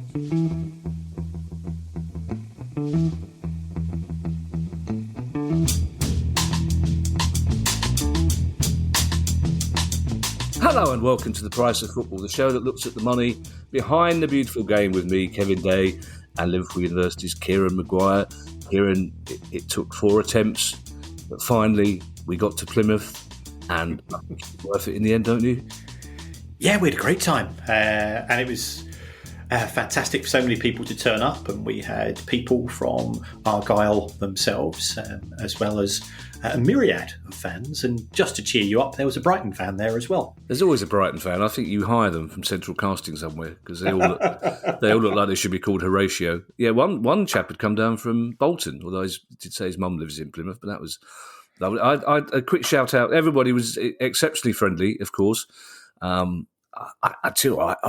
Hello and welcome to The Price of Football, the show that looks at the money behind the beautiful game with me, Kevin Day, and Liverpool University's Kieran Maguire. Kieran, it took 4 attempts, but finally we got to Plymouth, and I think it's worth it in the end, don't you? Yeah, we had a great time, and it was fantastic for so many people to turn up, and we had people from Argyle themselves, as well as a myriad of fans. And just to cheer you up, there was a Brighton fan there as well. There's always a Brighton fan. I think you hire them from Central Casting somewhere, because they all look like they should be called Horatio. Yeah, one chap had come down from Bolton, although he did say his mum lives in Plymouth, but that was lovely. A quick shout out. Everybody was exceptionally friendly, of course. I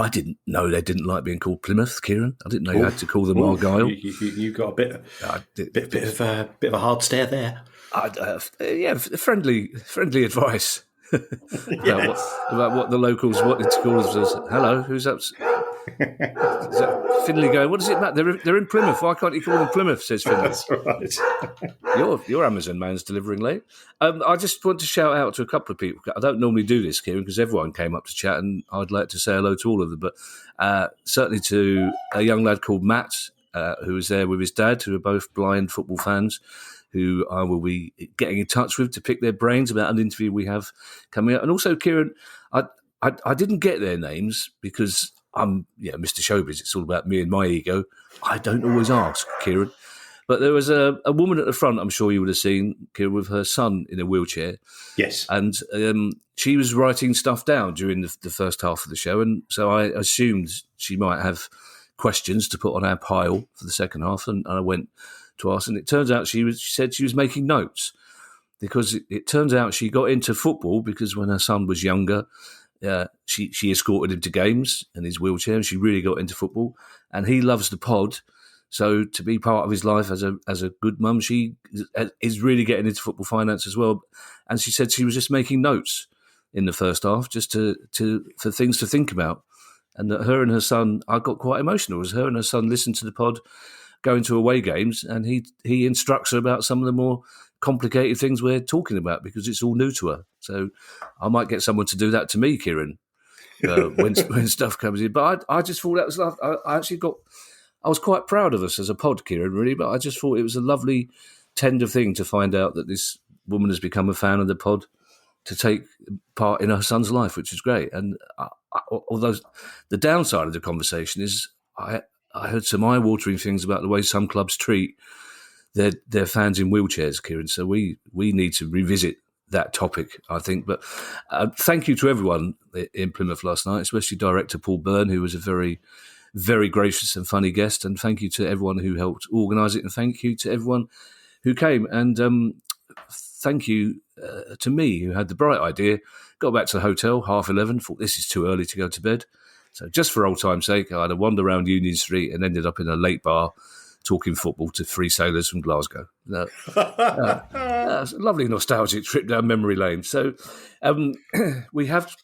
didn't know they didn't like being called Plymouth, Kieran. I didn't know you had to call them Argyle. You got a bit of a hard stare there. Friendly advice about what the locals wanted to call us. Was, hello, who's up? Is that Finley going, what does it matter? They're in Plymouth. Why can't you call them Plymouth? Says Finley. That's right. Your Amazon man's delivering late. I just want to shout out to a couple of people. I don't normally do this, Kieran, because everyone came up to chat, and I'd like to say hello to all of them. But certainly to a young lad called Matt, who was there with his dad, who are both blind football fans, who I will be getting in touch with to pick their brains about an interview we have coming up. And also, Kieran, I didn't get their names because I'm Mr. Showbiz. It's all about me and my ego. I don't always ask, Kieran. But there was a woman at the front, I'm sure you would have seen, Kieran, with her son in a wheelchair. Yes. And she was writing stuff down during the first half of the show. And so I assumed she might have questions to put on our pile for the second half. And I went to ask, and it turns out she said she was making notes, because it turns out she got into football because when her son was younger, she escorted him to games in his wheelchair, and she really got into football. And he loves the pod, so to be part of his life as a good mum, she is really getting into football finance as well. And she said she was just making notes in the first half, just for things to think about. And that her and her son, I got quite emotional as her and her son listened to the pod, going to away games, and he instructs her about some of the more complicated things we're talking about because it's all new to her. So I might get someone to do that to me, Kieran, when stuff comes in. But I just thought that was love. I was quite proud of us as a pod, Kieran, really. But I just thought it was a lovely, tender thing to find out that this woman has become a fan of the pod to take part in her son's life, which is great. And although the downside of the conversation is I heard some eye-watering things about the way some clubs treat their fans in wheelchairs, Kieran. So we need to revisit that topic, I think. But thank you to everyone in Plymouth last night, especially Director Paul Byrne, who was a very, very gracious and funny guest. And thank you to everyone who helped organise it. And thank you to everyone who came. And thank you to me, who had the bright idea. Got back to the hotel, 11:30, thought this is too early to go to bed. So just for old time's sake, I had a wander around Union Street and ended up in a late bar talking football to 3 sailors from Glasgow. It's a lovely nostalgic trip down memory lane. So we have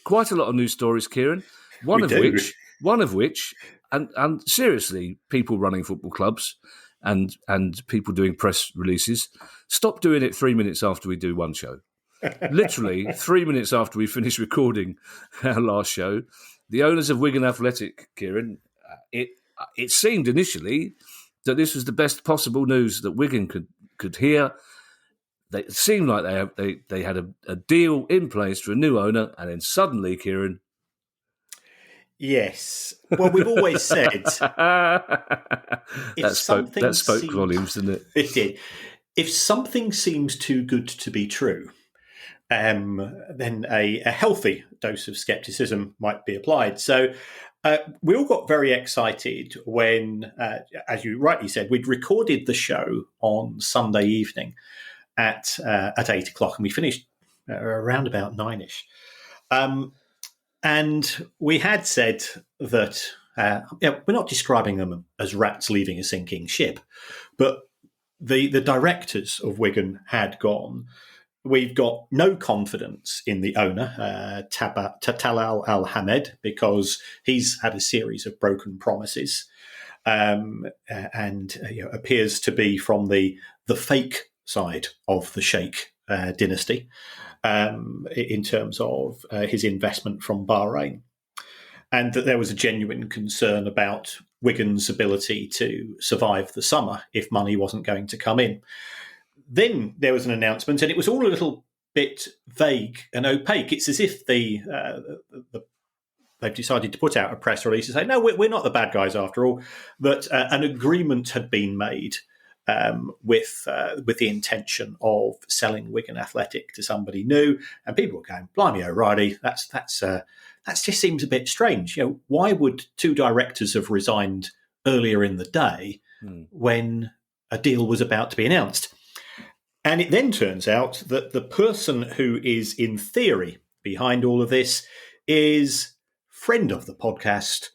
quite a lot of news stories, Kieran. One of which, and seriously, people running football clubs and people doing press releases, stop doing it 3 minutes after we do one show. Literally 3 minutes after we finish recording our last show, the owners of Wigan Athletic, Kieran, it seemed initially that this was the best possible news that Wigan could hear. It seemed like they had a deal in place for a new owner, and then suddenly, Kieran. Yes. Well, we've always said that spoke volumes, didn't it? It did. If something seems too good to be true, then a healthy dose of scepticism might be applied. So we all got very excited when, as you rightly said, we'd recorded the show on Sunday evening at 8 o'clock, and we finished around about 9ish. And we had said that we're not describing them as rats leaving a sinking ship, but the directors of Wigan had gone, we've got no confidence in the owner, Talal Al-Hamed, because he's had a series of broken promises and appears to be from the fake side of the Sheikh dynasty in terms of his investment from Bahrain. And that there was a genuine concern about Wigan's ability to survive the summer if money wasn't going to come in. Then there was an announcement, and it was all a little bit vague and opaque. It's as if they've decided to put out a press release and say, no, we're not the bad guys after all, but an agreement had been made with the intention of selling Wigan Athletic to somebody new. And people were going, blimey, O'Reilly, that just seems a bit strange. Why would two directors have resigned earlier in the day when a deal was about to be announced? And it then turns out that the person who is in theory behind all of this is friend of the podcast,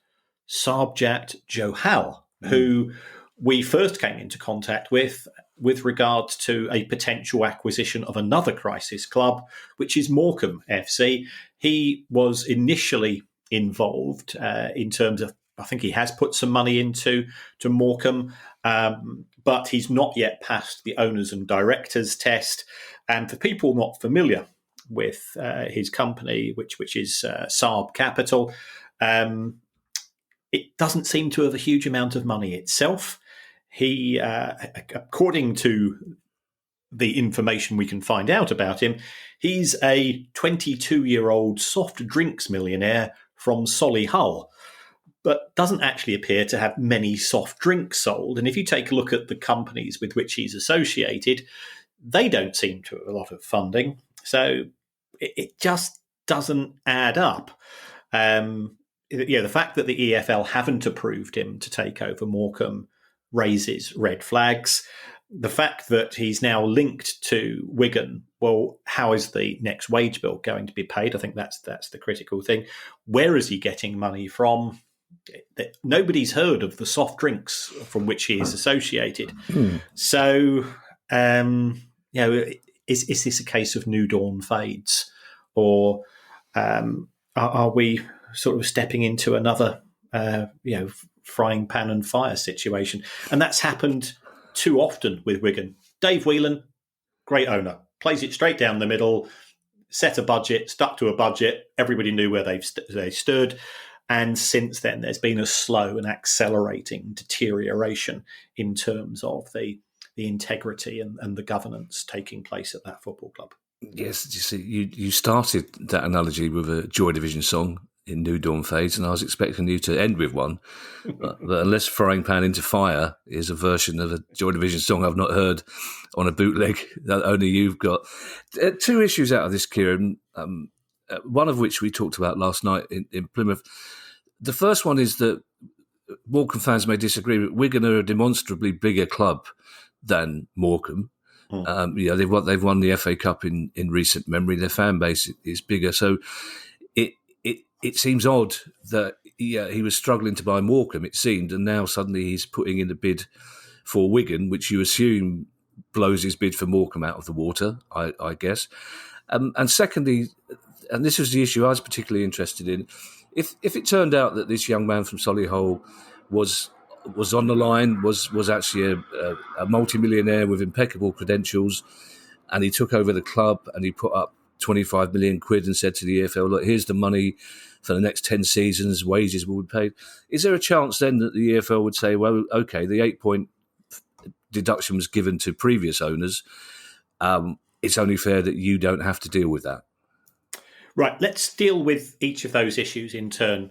Sarbjat Johal, who we first came into contact with regard to a potential acquisition of another crisis club, which is Morecambe FC. He was initially involved in terms of, I think he has put some money into Morecambe, but he's not yet passed the owners and directors test. And for people not familiar with his company, which is Saab Capital, it doesn't seem to have a huge amount of money itself. He, according to the information we can find out about him, he's a 22-year-old soft drinks millionaire from Solihull, but doesn't actually appear to have many soft drinks sold. And if you take a look at the companies with which he's associated, they don't seem to have a lot of funding. So it just doesn't add up. The fact that the EFL haven't approved him to take over Morecambe raises red flags. The fact that he's now linked to Wigan, well, how is the next wage bill going to be paid? I think that's the critical thing. Where is he getting money from? Nobody's heard of the soft drinks from which he is associated. So, is this a case of new dawn fades, or are we sort of stepping into another, frying pan and fire situation? And that's happened too often with Wigan. Dave Whelan, great owner, plays it straight down the middle, set a budget, stuck to a budget. Everybody knew where they stood. And since then, there's been a slow and accelerating deterioration in terms of the integrity and the governance taking place at that football club. Yes, you see, you started that analogy with a Joy Division song in New Dawn Fades, and I was expecting you to end with one. But unless Frying Pan into Fire is a version of a Joy Division song I've not heard on a bootleg that only you've got. Two issues out of this, Kieran, one of which we talked about last night in Plymouth. The first one is that Morecambe fans may disagree, but Wigan are a demonstrably bigger club than Morecambe. They've won the FA Cup in recent memory. Their fan base is bigger, so it seems odd that he was struggling to buy Morecambe, it seemed, and now suddenly he's putting in a bid for Wigan, which you assume blows his bid for Morecambe out of the water, I guess. And secondly, and this was the issue I was particularly interested in, if it turned out that this young man from Solihull was on the line, was actually a multimillionaire with impeccable credentials, and he took over the club and he put up 25 million quid and said to the EFL, look, here's the money for the next 10 seasons, wages will be paid. Is there a chance then that the EFL would say, well, okay, the 8-point deduction was given to previous owners. It's only fair that you don't have to deal with that? Right, let's deal with each of those issues in turn.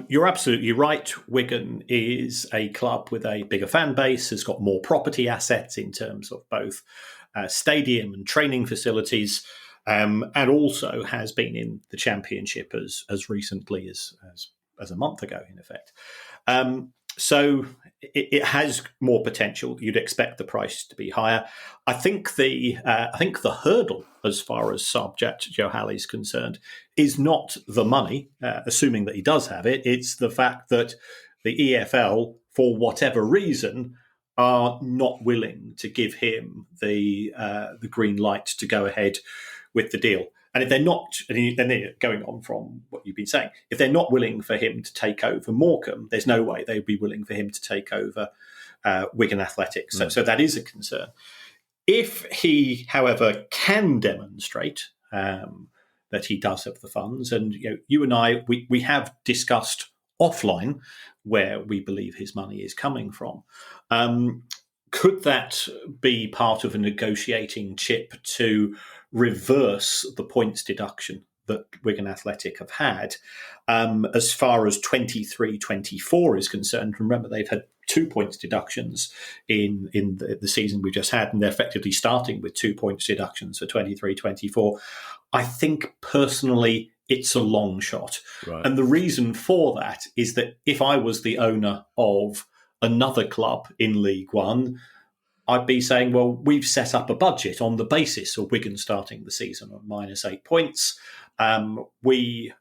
You're absolutely right. Wigan is a club with a bigger fan base, has got more property assets in terms of both stadium and training facilities, and also has been in the Championship as recently as a month ago, in effect. So it has more potential. You'd expect the price to be higher. I think the hurdle, as far as Sarbjat Johal is concerned, is not the money, assuming that he does have it. It's the fact that the EFL, for whatever reason, are not willing to give him the green light to go ahead with the deal. And if they're not, and then going on from what you've been saying, if they're not willing for him to take over Morecambe, there's no way they'd be willing for him to take over Wigan Athletic. So that is a concern. If he, however, can demonstrate that he does have the funds, and you and I, we have discussed offline where we believe his money is coming from. Could that be part of a negotiating chip to reverse the points deduction that Wigan Athletic have had as far as 23-24 is concerned? Remember, they've had 2 points deductions in the season we just had, and they're effectively starting with 2 points deductions for 23-24. I think personally it's a long shot. Right. And the reason for that is that if I was the owner of another club in League One, I'd be saying, well, we've set up a budget on the basis of Wigan starting the season on -8 points. We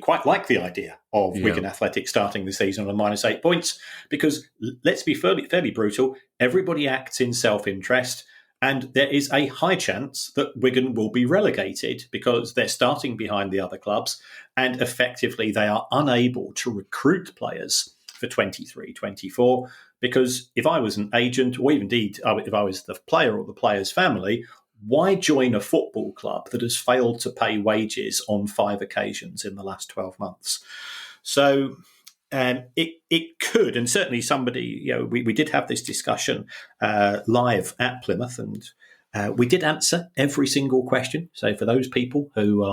quite like the idea of Wigan Athletic starting the season on -8 points because, let's be fairly brutal, everybody acts in self-interest, and there is a high chance that Wigan will be relegated because they're starting behind the other clubs, and effectively they are unable to recruit players for 23-24, because if I was an agent, or even indeed if I was the player or the player's family, why join a football club that has failed to pay wages on 5 occasions in the last 12 months? So it could, and certainly somebody, we did have this discussion live at Plymouth, and we did answer every single question. So for those people who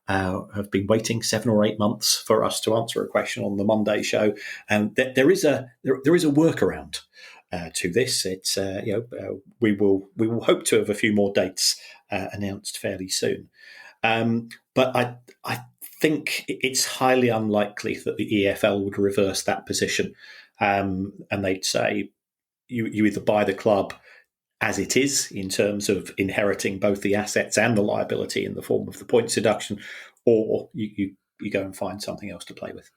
have been waiting 7 or 8 months for us to answer a question on the Monday show, and there is a workaround to this. It's we will hope to have a few more dates announced fairly soon. But I think it's highly unlikely that the EFL would reverse that position, and they'd say you either buy the club as it is in terms of inheriting both the assets and the liability in the form of the points deduction, or you go and find something else to play with.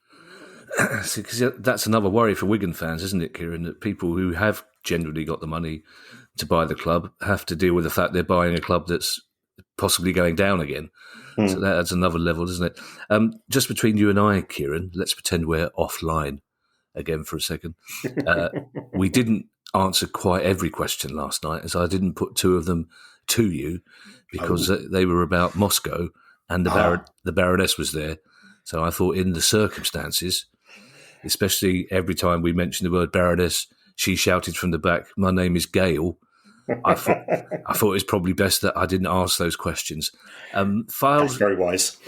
Because that's another worry for Wigan fans, isn't it, Kieran? That people who have generally got the money to buy the club have to deal with the fact they're buying a club that's possibly going down again. So that adds another level, doesn't it? Just between you and I, Kieran, let's pretend we're offline again for a second. We didn't answer quite every question last night, as I didn't put 2 of them to you because they were about Moscow, and the Baroness was there. So I thought, in the circumstances, especially every time we mentioned the word Baroness, she shouted from the back, "My name is Gail." I thought it was probably best that I didn't ask those questions. That's very wise.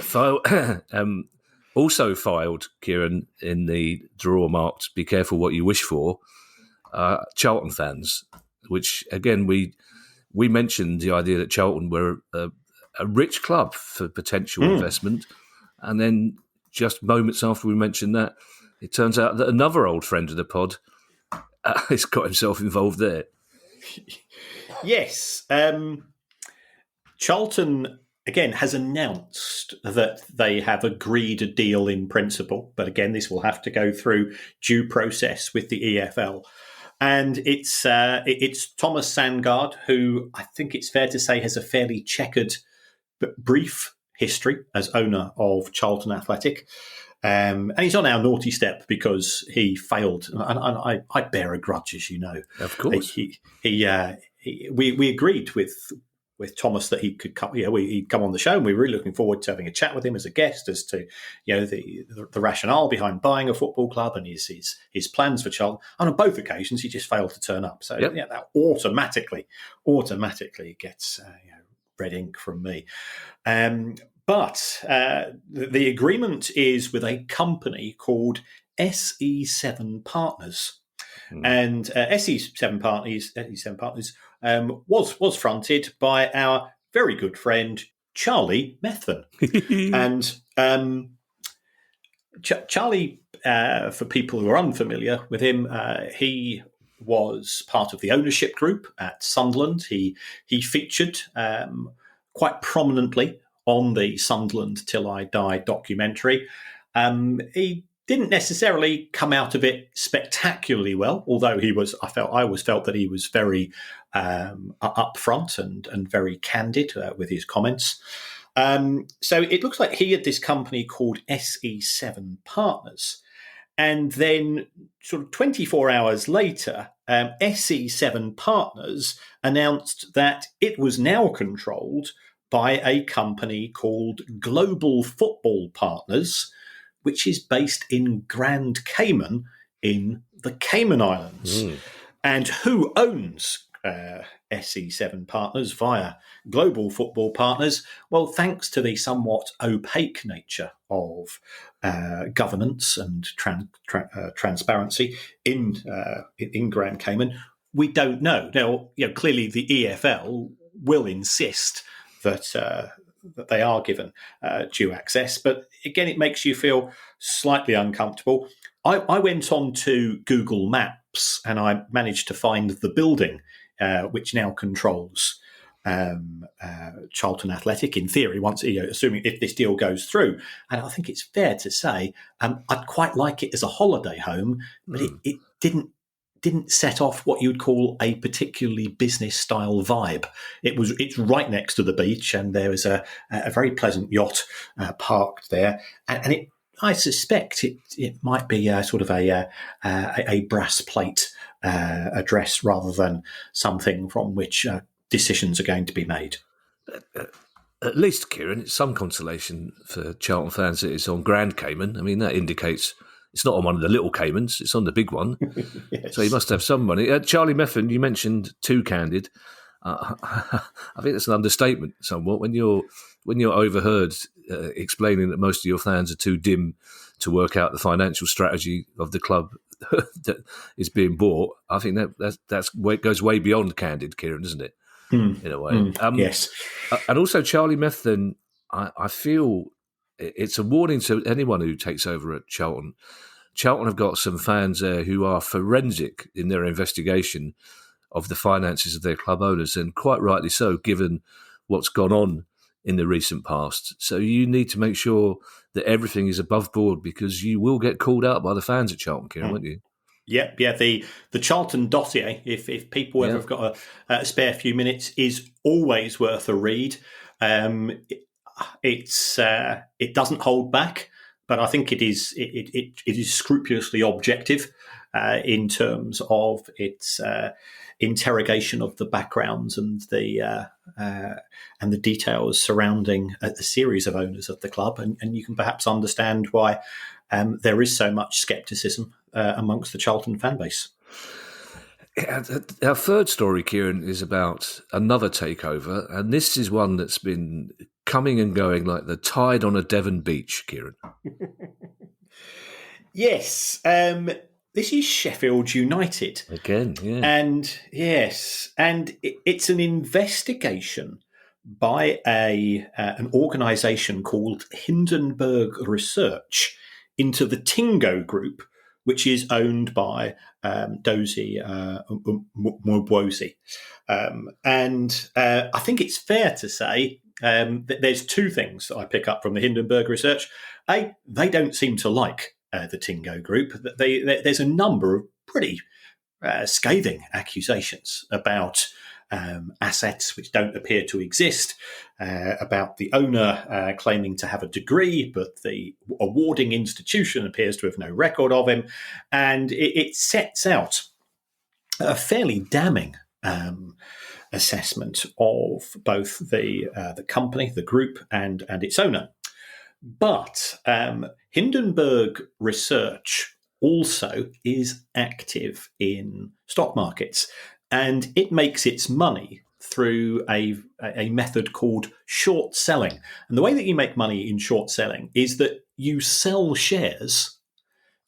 Also filed, Kieran, in the drawer marked "Be careful what you wish for," Charlton fans, which, again, we mentioned the idea that Charlton were a rich club for potential investment, and then just moments after we mentioned that, it turns out that another old friend of the pod has got himself involved there. Yes. Charlton, again, has announced that they have agreed a deal in principle. But again, this will have to go through due process with the EFL. And it's Thomas Sandgaard, who I think it's fair to say has a fairly checkered but brief history as owner of Charlton Athletic. And he's on our naughty step because he failed. And I bear a grudge, as you know. Of course. We agreed with Thomas that he could come. He'd come on the show, and we were really looking forward to having a chat with him as a guest as to the rationale behind buying a football club and his plans for Charlton. And on both occasions, he just failed to turn up. So that automatically gets red ink from me. But the agreement is with a company called SE7 Partners. And SE7 Partners was fronted by our very good friend Charlie Methven. And Charlie, for people who are unfamiliar with him, he was part of the ownership group at Sunderland. He featured quite prominently on the Sunderland Till I Die documentary. He didn't necessarily come out of it spectacularly well, although I always felt that he was very upfront and very candid with his comments. So it looks like he had this company called SE7 Partners. And then sort of 24 hours later, SE7 Partners announced that it was now controlled by a company called Global Football Partners, which is based in Grand Cayman in the Cayman Islands. And who owns SE7 Partners via Global Football Partners? Well, thanks to the somewhat opaque nature of governance and transparency in Grand Cayman, we don't know. Now, clearly the EFL will insist that they are given due access, but again, it makes you feel slightly uncomfortable. I went on to Google Maps and I managed to find the building which now controls Charlton Athletic, in theory, once assuming if this deal goes through. And I think it's fair to say I'd quite like it as a holiday home, but it didn't set off what you'd call a particularly business style vibe. It's right next to the beach, and there was a very pleasant yacht parked there, and I suspect it might be sort of a brass plate address rather than something from which decisions are going to be made. At least, Kieran, it's some consolation for Charlton fans that it's on Grand Cayman. I mean, that indicates it's not on one of the little Caymans, it's on the big one. Yes. So he must have some money. Charlie Methven, you mentioned too candid. I think that's an understatement somewhat. When you're overheard explaining that most of your fans are too dim to work out the financial strategy of the club that is being bought, I think that goes way beyond candid, Kieran, doesn't it? In a way. Yes. And also Charlie Methven, I feel it's a warning to anyone who takes over at Charlton. Charlton have got some fans there who are forensic in their investigation of the finances of their club owners, and quite rightly so, given what's gone on in the recent past. So you need to make sure that everything is above board, because you will get called out by the fans at Charlton, Kieran, won't you? Yeah. The Charlton dossier, if people ever have got a spare few minutes, is always worth a read. It doesn't hold back, but I think it is scrupulously objective in terms of its interrogation of the backgrounds and the details surrounding a series of owners of the club, and you can perhaps understand why there is so much scepticism amongst the Charlton fan base. Our third story, Kieran, is about another takeover, and this is one that's been coming and going like the tide on a Devon beach, Kieran. Yes, this is Sheffield United. Again, yeah. And yes, and it's an investigation by an organisation called Hindenburg Research into the Tingo Group, which is owned by Dozy Mwobozi. And I think it's fair to say that there's two things that I pick up from the Hindenburg Research. A, they don't seem to like the Tingo Group. There's a number of pretty scathing accusations about assets which don't appear to exist, about the owner claiming to have a degree, but the awarding institution appears to have no record of him. And it sets out a fairly damning assessment of both the company, the group, and its owner. But Hindenburg Research also is active in stock markets, and it makes its money through a method called short selling. And the way that you make money in short selling is that you sell shares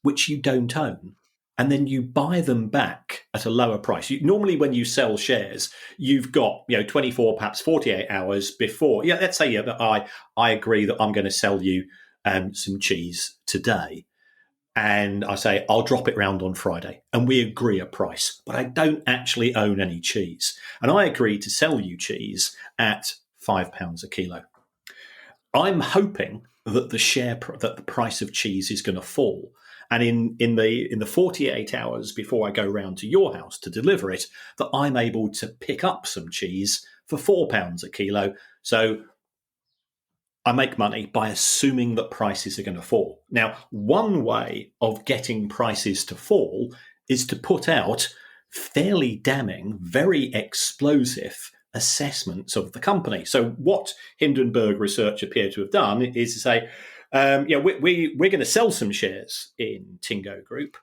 which you don't own, and then you buy them back at a lower price. Normally, when you sell shares, you've got 24, perhaps 48 hours before. Yeah, let's say that I agree that I'm going to sell you some cheese today. And I say, I'll drop it round on Friday. And we agree a price. But I don't actually own any cheese. And I agree to sell you cheese at £5 a kilo. I'm hoping that the price of cheese is going to fall. and in the 48 hours before I go round to your house to deliver it, that I'm able to pick up some cheese for £4 a kilo. So I make money by assuming that prices are going to fall. Now, one way of getting prices to fall is to put out fairly damning, very explosive assessments of the company. So what Hindenburg Research appear to have done is to say, we're going to sell some shares in Tingo Group,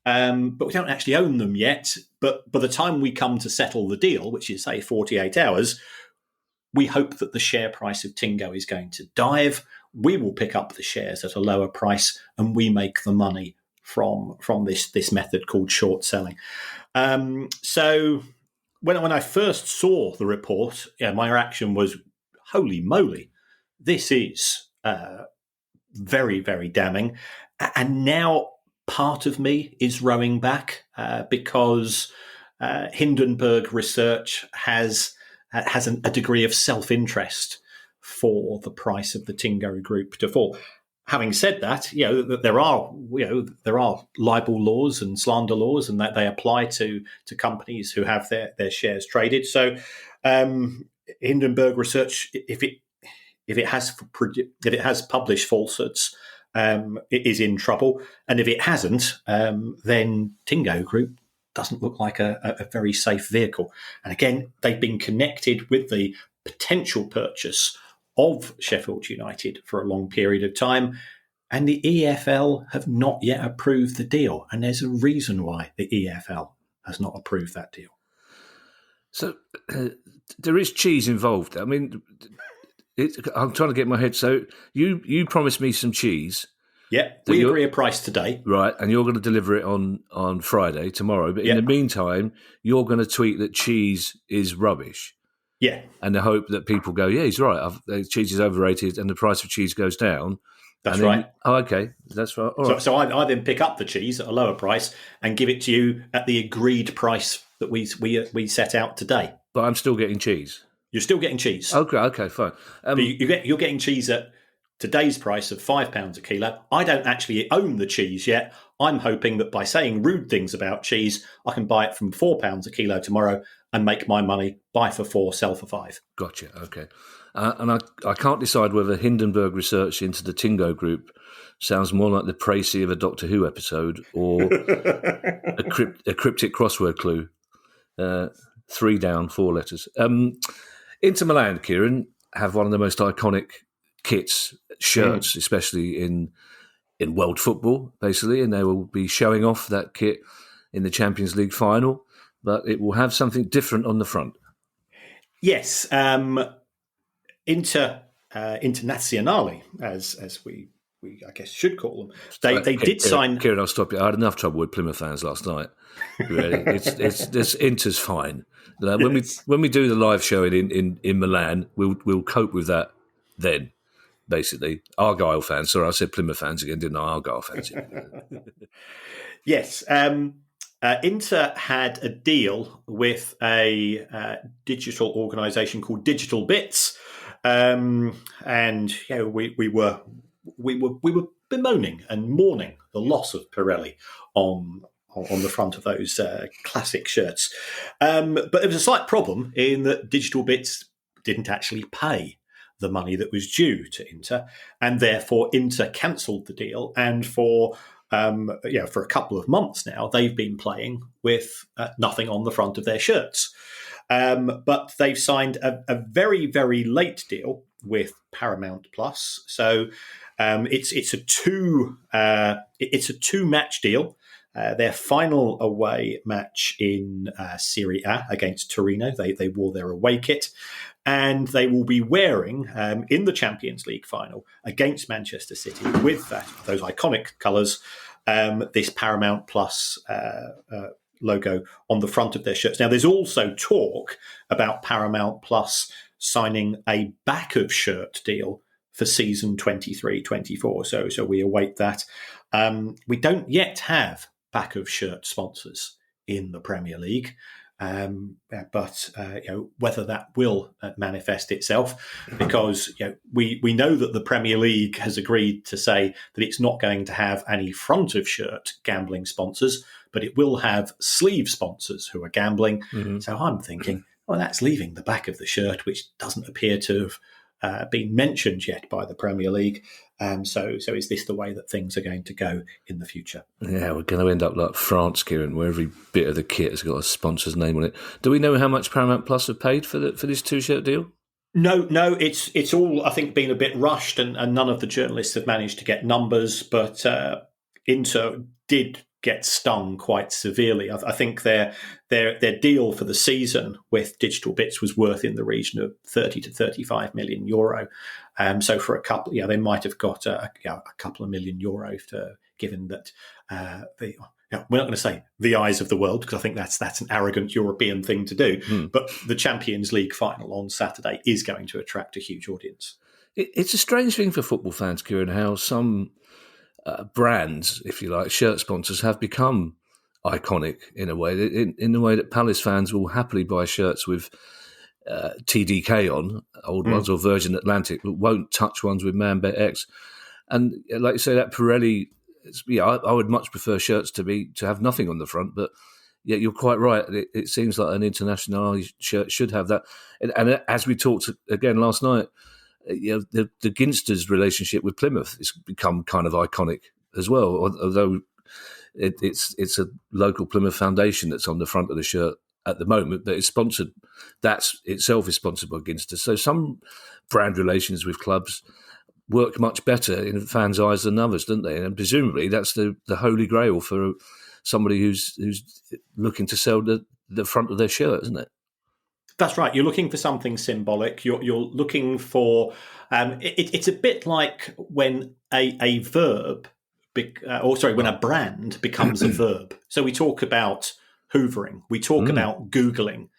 but we don't actually own them yet. But by the time we come to settle the deal, which is, say, 48 hours, we hope that the share price of Tingo is going to dive. We will pick up the shares at a lower price, and we make the money from this method called short selling. So when I first saw the report, my reaction was, holy moly, this is very, very damning. And now part of me is rowing back because Hindenburg Research has a degree of self-interest for the price of the Tingo Group to fall. Having said that, there are libel laws and slander laws, and that they apply to companies who have their shares traded. So Hindenburg Research, if it has published falsehoods, it is in trouble, and if it hasn't, then Tingo Group doesn't look like a very safe vehicle. And again, they've been connected with the potential purchase of Sheffield United for a long period of time, and the EFL have not yet approved the deal. And there's a reason why the EFL has not approved that deal. So there is cheese involved. I mean, I'm trying to get my head. So you promised me some cheese. Yeah, we agree a price today. Right, and you're going to deliver it on Friday, tomorrow. But in the meantime, you're going to tweet that cheese is rubbish. Yeah. And the hope that people go, yeah, he's right. Cheese is overrated and the price of cheese goes down. That's right. Okay, that's right. All right. So I then pick up the cheese at a lower price and give it to you at the agreed price that we set out today. But I'm still getting cheese. You're still getting cheese. Okay, fine. But you're getting cheese at today's price of £5 a kilo. I don't actually own the cheese yet. I'm hoping that by saying rude things about cheese, I can buy it from £4 a kilo tomorrow and make my money, buy for 4, sell for 5. Gotcha, okay. And I can't decide whether Hindenburg Research into the Tingo Group sounds more like the précis of a Doctor Who episode or a cryptic crossword clue. 3 down, 4 letters. Inter Milan, Kieran, have one of the most iconic kits, shirts, especially in world football, basically, and they will be showing off that kit in the Champions League final, but it will have something different on the front. Yes, Internazionale, as we I guess should call them. They did sign. Kieran, I'll stop you. I had enough trouble with Plymouth fans last night. Really, it's Inter's fine. When we do the live show in Milan, we'll cope with that then. Basically, Argyle fans. Sorry, I said Plymouth fans again, didn't I? Argyle fans. Yes. Inter had a deal with a digital organisation called Digital Bits, and we were bemoaning and mourning the loss of Pirelli on the front of those classic shirts. But there was a slight problem in that Digital Bits didn't actually pay the money that was due to Inter, and therefore Inter cancelled the deal. And for a couple of months now, they've been playing with nothing on the front of their shirts. But they've signed a very, very late deal with Paramount Plus. So it's a two match deal. Their final away match in Serie A against Torino, they wore their away kit, and they will be wearing in the Champions League final against Manchester City with those iconic colours, this Paramount Plus logo on the front of their shirts. Now, there's also talk about Paramount Plus signing a back of shirt deal for season 23-24. So we await that. We don't yet have back of shirt sponsors in the Premier League. But whether that will manifest itself, because we know that the Premier League has agreed to say that it's not going to have any front of shirt gambling sponsors, but it will have sleeve sponsors who are gambling. Mm-hmm. So I'm thinking, well, that's leaving the back of the shirt, which doesn't appear to have been mentioned yet by the Premier League. So is this the way that things are going to go in the future? Yeah, we're going to end up like France, Kieran, where every bit of the kit has got a sponsor's name on it. Do we know how much Paramount Plus have paid for this 2-shirt deal? No, it's all, I think, been a bit rushed, and none of the journalists have managed to get numbers, but Inter did get stung quite severely. I think their deal for the season with Digital Bits was worth in the region of 30 to 35 million euro. So for a couple, they might have got a couple of million euro, given that we're not going to say the eyes of the world, because I think that's an arrogant European thing to do. But the Champions League final on Saturday is going to attract a huge audience. It's a strange thing for football fans, Kieran, how some brands, if you like, shirt sponsors have become iconic in a way. In the way that Palace fans will happily buy shirts with TDK on, old ones, or Virgin Atlantic, but won't touch ones with ManBet X. And like you say, that Pirelli, I would much prefer shirts to have nothing on the front, but yeah, you're quite right. It seems like an international shirt should have that. And as we talked again last night, the Ginsters' relationship with Plymouth has become kind of iconic as well, although it's a local Plymouth foundation that's on the front of the shirt at the moment, but it's sponsored. That itself is sponsored by Ginsters. So some brand relations with clubs work much better in fans' eyes than others, don't they? And presumably that's the holy grail for somebody who's looking to sell the front of their shirt, isn't it? That's right. You're looking for something symbolic. You're looking for. It's a bit like when a verb, when a brand becomes a verb. So we talk about hoovering, we talk about Googling,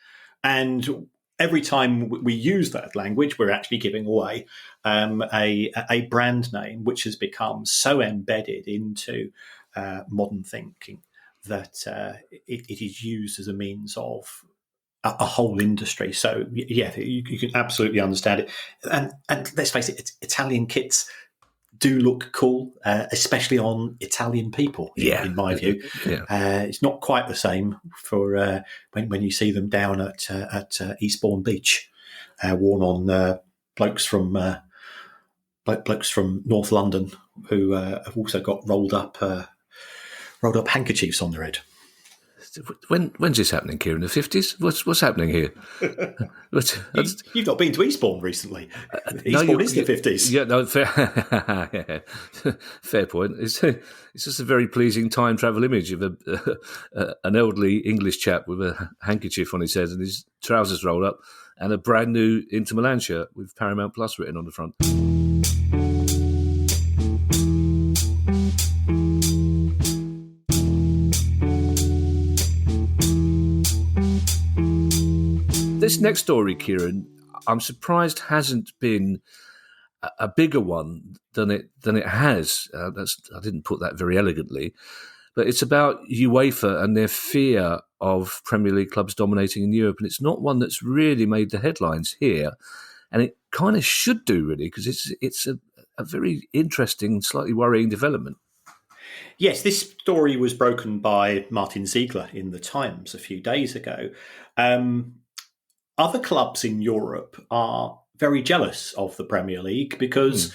and every time we use that language, we're actually giving away a brand name which has become so embedded into modern thinking that it is used as a means of a whole industry. So yeah, you can absolutely understand it. And let's face it, Italian kits do look cool, especially on Italian people. In my view, it's not quite the same for when you see them down at Eastbourne Beach, worn on blokes from North London who have also got rolled up handkerchiefs on their head. When's this happening, Kieran? The 50s? What's happening here? You've not been to Eastbourne recently. Eastbourne is the 50s. Yeah, no, fair point. It's just a very pleasing time travel image of an elderly English chap with a handkerchief on his head and his trousers rolled up, and a brand new Inter Milan shirt with Paramount Plus written on the front. This next story, Kieran, I'm surprised hasn't been a bigger one than it has. I didn't put that very elegantly, but it's about UEFA and their fear of Premier League clubs dominating in Europe, and it's not one that's really made the headlines here, and it kind of should do, really, because it's a very interesting, slightly worrying development. Yes, this story was broken by Martin Ziegler in the Times a few days ago. Other clubs in Europe are very jealous of the Premier League because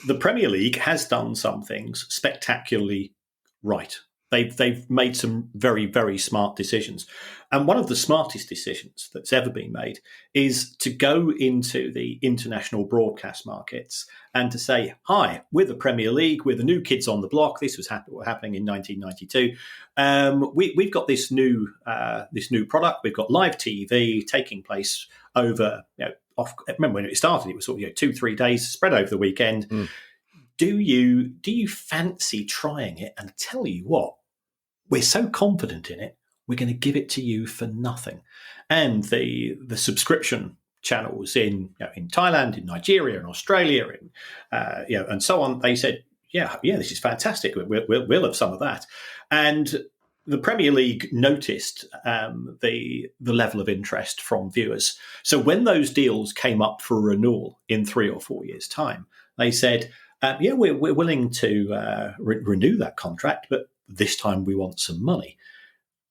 the Premier League has done some things spectacularly right. They've made some very, very smart decisions. And one of the smartest decisions that's ever been made is to go into the international broadcast markets and to say, hi, we're the Premier League, we're the new kids on the block. This was happening in 1992. We've got this new product. We've got live TV taking place over, I remember when it started, it was sort of 2-3 days spread over the weekend. Do you fancy trying it? And I tell you what, we're so confident in it, we're going to give it to you for nothing. And the subscription channels in Thailand, in Nigeria, in Australia, and so on, they said, yeah, this is fantastic. We'll have some of that. And the Premier League noticed the level of interest from viewers. So when those deals came up for renewal in 3 or 4 years' time, they said, "Yeah, we're willing to renew that contract, but this time we want some money.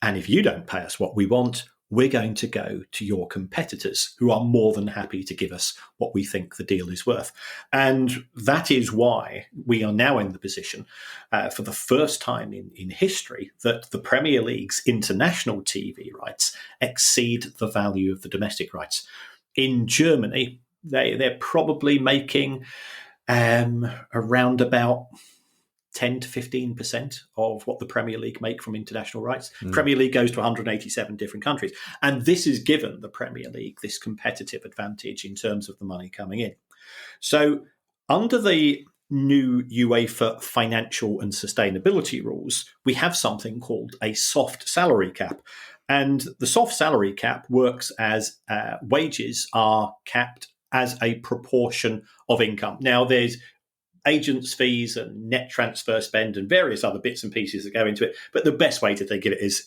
And if you don't pay us what we want, we're going to go to your competitors, who are more than happy to give us what we think the deal is worth." And that is why we are now in the position, for the first time in history, that the Premier League's international TV rights exceed the value of the domestic rights. In Germany, they're probably making around about 10 to 15% of what the Premier League make from international rights. Premier League goes to 187 different countries. And this has given the Premier League this competitive advantage in terms of the money coming in. So under the new UEFA financial and sustainability rules, we have something called a soft salary cap. And the soft salary cap works as wages are capped as a proportion of income. Now, there's agents' fees and net transfer spend and various other bits and pieces that go into it. But the best way to think of it is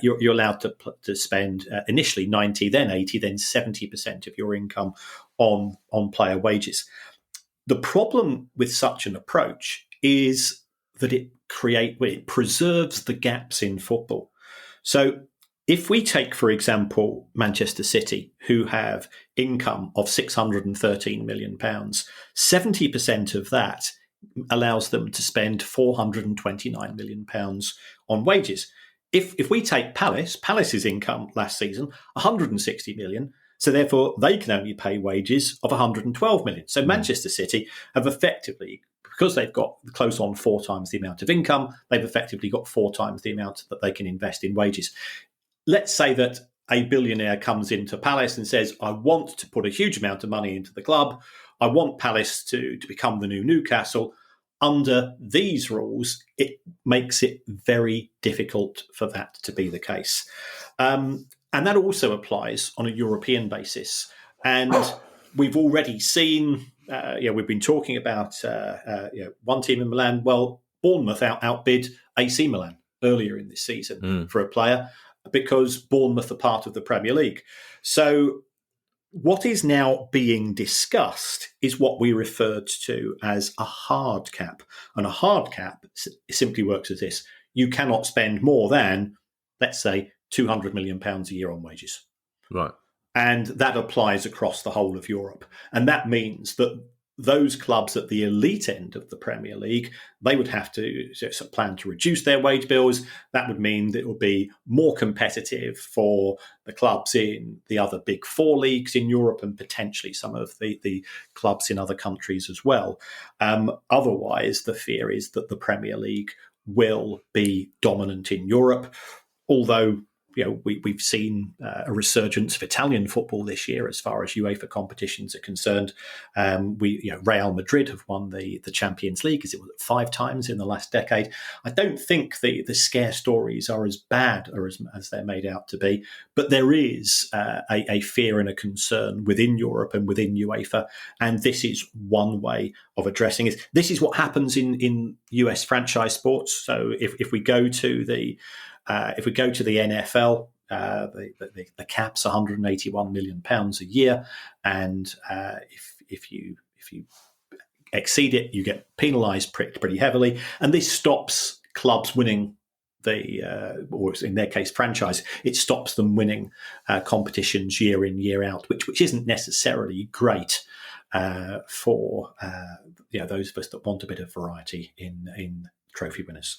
you're allowed to spend initially 90, then 80, then 70% of your income on player wages. The problem with such an approach is that it preserves the gaps in football. So if we take, for example, Manchester City, who have income of £613 million, 70% of that allows them to spend £429 million on wages. If we take Palace's income last season, 160 million, so therefore they can only pay wages of 112 million. So Manchester City have effectively, because they've got close on 4 times the amount of income, they've effectively got 4 times the amount that they can invest in wages. Let's say that a billionaire comes into Palace and says, "I want to put a huge amount of money into the club. I want Palace to become the new Newcastle." Under these rules, it makes it very difficult for that to be the case. And that also applies on a European basis. And we've already seen, we've been talking about one team in Milan. Well, Bournemouth outbid AC Milan earlier in this season for a player, because Bournemouth are part of the Premier League. So what is now being discussed is what we referred to as a hard cap. And a hard cap simply works as this: you cannot spend more than, let's say, £200 million a year on wages. Right. And that applies across the whole of Europe. And that means that those clubs at the elite end of the Premier League, they would have to plan to reduce their wage bills. That would mean that it will be more competitive for the clubs in the other big 4 leagues in Europe, and potentially some of the clubs in other countries as well. Otherwise, the fear is that the Premier League will be dominant in Europe, although we've seen a resurgence of Italian football this year as far as UEFA competitions are concerned. Real Madrid have won the Champions League, as it was 5 times in the last decade. I don't think the scare stories are as bad or as they're made out to be, but there is a fear and a concern within Europe and within UEFA, and this is one way of addressing it. This is what happens in US franchise sports. So if we go to the NFL, the cap's £181 million a year, and if you exceed it, you get penalised pretty heavily. And this stops clubs winning or in their case, franchise. It stops them winning competitions year in, year out, which isn't necessarily great for those of us that want a bit of variety in trophy winners.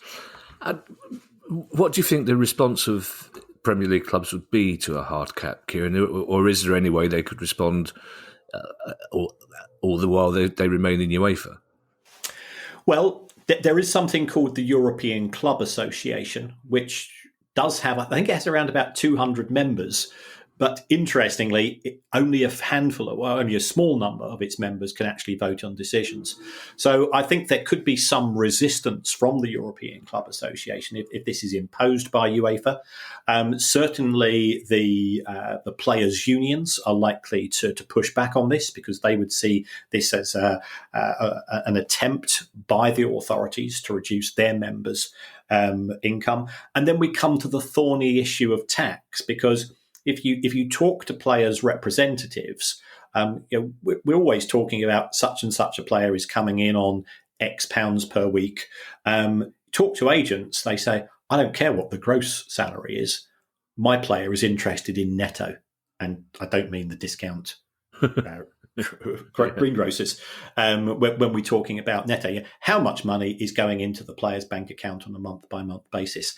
What do you think the response of Premier League clubs would be to a hard cap, Kieran? Or is there any way they could respond all the while they remain in UEFA? Well, there is something called the European Club Association, which does have, I think it has around about 200 members. But interestingly, only a small number of its members can actually vote on decisions. So I think there could be some resistance from the European Club Association if this is imposed by UEFA. Certainly, the players' unions are likely to push back on this, because they would see this as an attempt by the authorities to reduce their members' income. And then we come to the thorny issue of tax, because if you talk to players' representatives, we're always talking about such and such a player is coming in on X pounds per week. Talk to agents, they say, I don't care what the gross salary is. My player is interested in netto. And I don't mean the discount greengrocers. When we're talking about netto, how much money is going into the player's bank account on a month-by-month basis?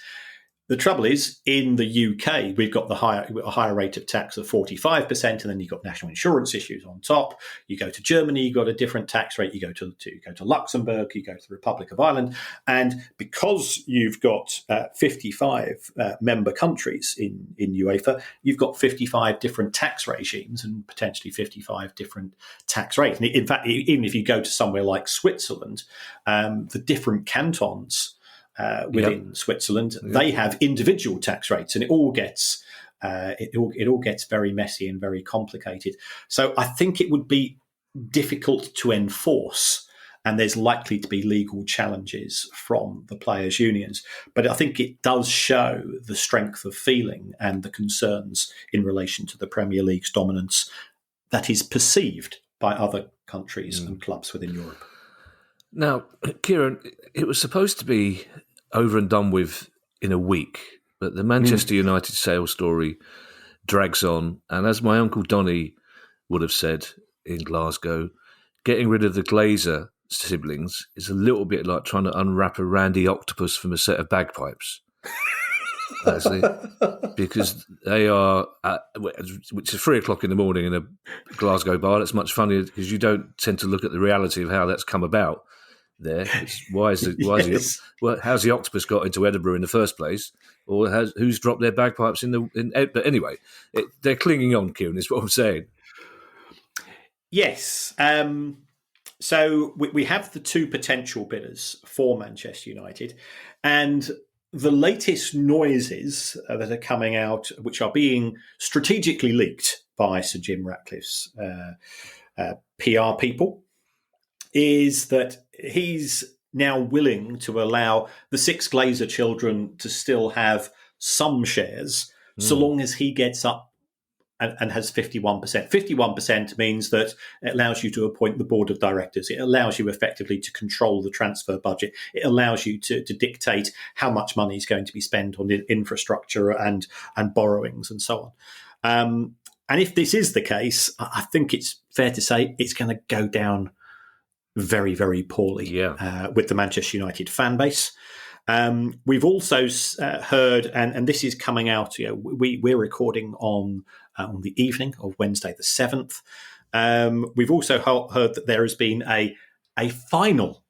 The trouble is, in the UK, we've got a higher rate of tax of 45%, and then you've got national insurance issues on top. You go to Germany, you've got a different tax rate. You go to Luxembourg, you go to the Republic of Ireland, and because you've got 55 member countries in UEFA, you've got 55 different tax regimes and potentially 55 different tax rates. And in fact, even if you go to somewhere like Switzerland, the different cantons within Switzerland, they have individual tax rates, and it all gets very messy and very complicated. So I think it would be difficult to enforce, and there's likely to be legal challenges from the players' unions. But I think it does show the strength of feeling and the concerns in relation to the Premier League's dominance that is perceived by other countries and clubs within Europe. Now, Kieran, it was supposed to be over and done with in a week, but the Manchester United sales story drags on. And as my Uncle Donny would have said in Glasgow, getting rid of the Glazer siblings is a little bit like trying to unwrap a randy octopus from a set of bagpipes. Actually, because they are, which is 3:00 in the morning in a Glasgow bar. That's much funnier because you don't tend to look at the reality of how that's come about. There, how's the octopus got into Edinburgh in the first place, or who's dropped their bagpipes but anyway, they're clinging on, Kieran, is what I'm saying. Yes. So we have the two potential bidders for Manchester United, and the latest noises that are coming out, which are being strategically leaked by Sir Jim Ratcliffe's PR people, is that he's now willing to allow the six Glazer children to still have some shares, so long as he gets up and has 51%. 51% means that it allows you to appoint the board of directors. It allows you effectively to control the transfer budget. It allows you to dictate how much money is going to be spent on infrastructure and borrowings and so on. And if this is the case, I think it's fair to say it's going to go down very, very poorly with the Manchester United fan base. We've also heard, and this is coming out, we're recording on the evening of Wednesday the 7th. We've also heard that there has been a final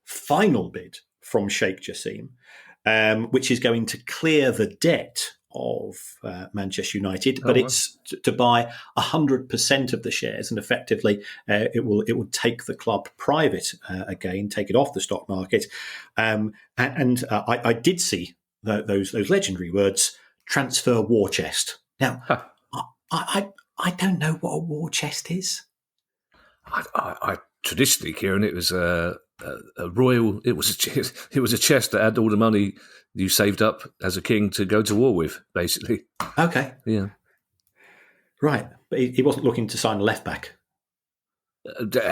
bid from Sheikh Jassim, which is going to clear the debt of Manchester United, but it's to buy 100% of the shares, and effectively it will take the club private again, take it off the stock market. I did see those legendary words, transfer war chest. Now, I don't know what a war chest is. I traditionally, Kieran, it was a royal. It was a chest that had all the money you saved up as a king to go to war with, basically. Okay. Yeah. Right. But he wasn't looking to sign a left back.